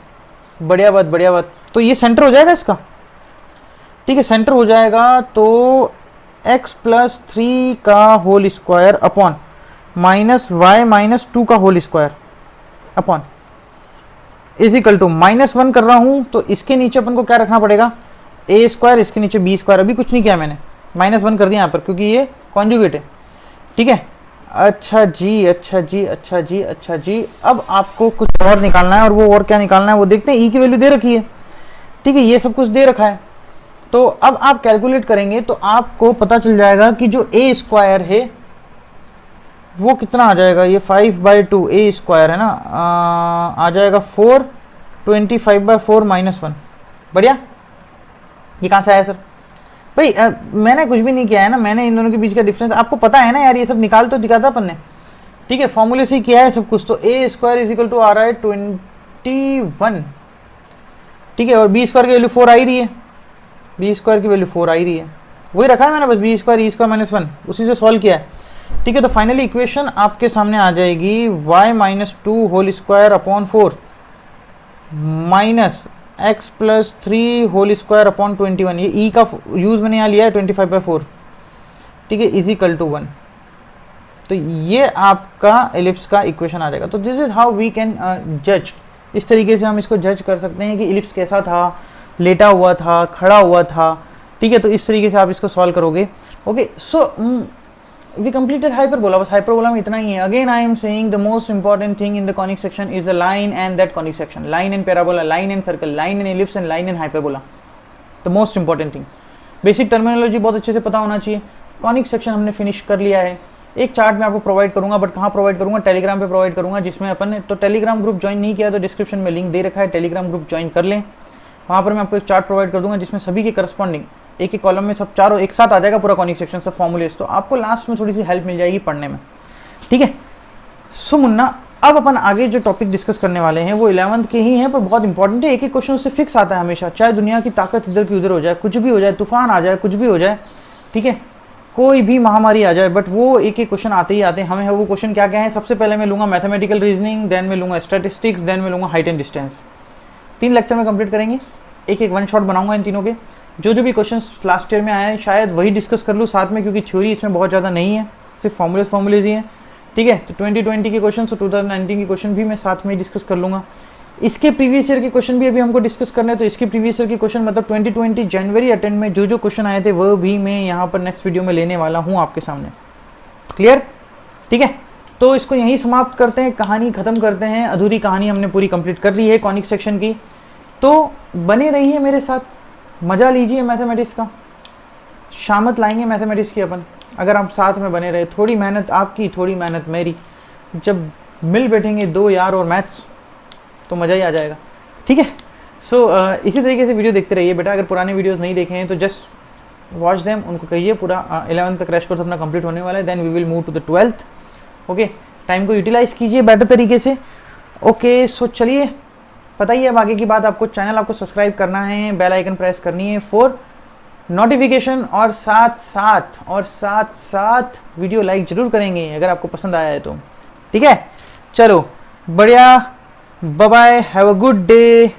बढ़िया बात बढ़िया बात। तो ये सेंटर हो जाएगा इसका, ठीक है, सेंटर हो जाएगा, तो x प्लस 3 का होल स्क्वायर अपॉन -y -2 का whole square upon is equal to -1 कर रहा हूं, तो इसके नीचे अपन को क्या रखना पड़ेगा, a स्क्वायर, इसके नीचे b स्क्वायर। अभी कुछ नहीं किया मैंने, -1 कर दिया यहाँ पर क्योंकि ये कॉन्जुगेट है, ठीक है। अच्छा जी अच्छा जी अच्छा जी अच्छा जी, अब आपको कुछ और निकालना है, और वो और क्या निकालना है वो देखते हैं। e की वैल्यू दे रखी है, ठीक है, ये सब कुछ दे रखा है, तो अब आप कैलकुलेट करेंगे तो आपको पता चल जाएगा कि जो ए स्क्वायर है वो कितना आ जाएगा, ये 5/2 ए स्क्वायर है ना, आ जाएगा 4, 25/4 -1। बढ़िया। ये कहाँ से आया सर? भाई मैंने कुछ भी नहीं किया है ना, मैंने इन दोनों के बीच का डिफरेंस आपको पता है ना यार, ये सब निकाल तो दिखा था अपन ने, ठीक है, फॉर्मूले से ही किया है सब कुछ। तो A square is equal to आ रहा है 21, ठीक है, और बी स्क्वायर की वैल्यू 4 आ ही रही है, बी स्क्वायर की वैल्यू 4 आ ही रही है, वही रखा है मैंने बस, बी स्क्वायर ई स्क्वायर -1 उसी से सॉल्व किया है, ठीक है। तो फाइनली इक्वेशन आपके सामने आ जाएगी y - 2 whole square upon 4 minus x plus 3 whole square upon 21, ये ई का यूज मैंने यहाँ लिया है 25/4, ठीक है, इज इक्वल टू 1। तो ये आपका एलिप्स का इक्वेशन आ जाएगा। तो this is how we can जज, इस तरीके से हम इसको जज कर सकते हैं कि एलिप्स कैसा था, लेटा हुआ था, खड़ा हुआ था, ठीक है। तो इस तरीके से आप इसको सॉल्व करोगे। Okay, so we completed hyperbola, बस हाइपरबोला में इतना ही है। Again I am saying the most important thing in the conic section is the line and that conic section, line and parabola, line and circle, line and ellipse and line and hyperbola, the most important thing. Basic terminology बहुत अच्छे से पता होना चाहिए। Conic section हमने finish कर लिया है। एक चार्ट मैं आपको प्रोवाइड करूंगा, बट कहाँ प्रोवाइड करूंगा, टेलीग्राम पे प्रोवाइड करूंगा, जिसमें अपन ने तो टेलीग्राम ग्रुप ज्वाइन नहीं किया तो डिस्क्रिप्शन में लिंक दे रखा है, टेलीग्राम ग्रुप ज्वाइन कर लें। वहाँ पर मैं आपको एक चार्ट प्रोवाइड कर दूंगा जिसमें सभी के करस्पॉन्डिंग एक एक कॉलम में सब चारों एक साथ आ जाएगा पूरा कॉनिक सेक्शन, सब फॉर्मूलेस, तो आपको लास्ट में थोड़ी सी हेल्प मिल जाएगी पढ़ने में, ठीक है। सो मुन्ना, अब अपन आगे जो टॉपिक डिस्कस करने वाले हैं वो 11th के ही हैं, पर बहुत इंपॉर्टेंट है। एक एक क्वेश्चन उससे फिक्स आता है हमेशा, चाहे दुनिया की ताकत इधर की उधर हो जाए, कुछ भी हो जाए, तूफान आ जाए, कुछ भी हो जाए, ठीक है, कोई भी महामारी आ जाए, बट वो एक एक क्वेश्चन आते ही आते हैं हमें। वो क्वेश्चन क्या क्या है, सबसे पहले मैं लूंगा मैथमेटिकल रीजनिंग, देन मैं लूंगा स्टैटिस्टिक्स, देन मैं लूंगा हाइट एंड डिस्टेंस। 3 लेक्चर में कंप्लीट करेंगे, एक एक वन शॉट बनाऊंगा इन तीनों के। जो भी क्वेश्चंस लास्ट ईयर में आए हैं शायद वही डिस्कस कर लूँ साथ में, क्योंकि थ्योरी इसमें बहुत ज़्यादा नहीं है, सिर्फ फॉर्मूलेज ही हैं, ठीक है। तो 2020 के क्वेश्चन और 2019 के क्वेश्चन भी मैं साथ में ही डिस्कस कर लूँगा। इसके प्रीवियस ईयर के क्वेश्चन भी अभी हमको डिस्कस करना है, तो इसके प्रीवियस ईयर के क्वेश्चन मतलब 2020 जनवरी अटेंड में जो क्वेश्चन आए थे वो भी मैं यहाँ पर नेक्स्ट वीडियो में लेने वाला हूँ आपके सामने, क्लियर, ठीक है। तो इसको यहीं समाप्त करते हैं, कहानी खत्म करते हैं, अधूरी कहानी हमने पूरी कंप्लीट कर ली है कॉनिक सेक्शन की। तो बने रहिए मेरे साथ, मज़ा लीजिए मैथमेटिक्स का, शामत लाएंगे मैथमेटिक्स की अपन, अगर आप साथ में बने रहे। थोड़ी मेहनत आपकी, थोड़ी मेहनत मेरी, जब मिल बैठेंगे 2 यार और मैथ्स तो मज़ा ही आ जाएगा, ठीक है। सो इसी तरीके से वीडियो देखते रहिए बेटा। अगर पुराने वीडियोस नहीं देखे हैं तो जस्ट वॉच देम, उनको कहिए पूरा 11th का क्रैश कोर्स अपना कंप्लीट होने वाला है, then we will move to the 12th। Okay, time को यूटिलाइज कीजिए बेटर तरीके से। ओके, सो चलिए, पता ही है अब आगे की बात, आपको चैनल आपको सब्सक्राइब करना है, बेल आइकन प्रेस करनी है फॉर नोटिफिकेशन, और साथ साथ वीडियो लाइक जरूर करेंगे अगर आपको पसंद आया है तो, ठीक है। चलो बढ़िया, bye bye, have a good day.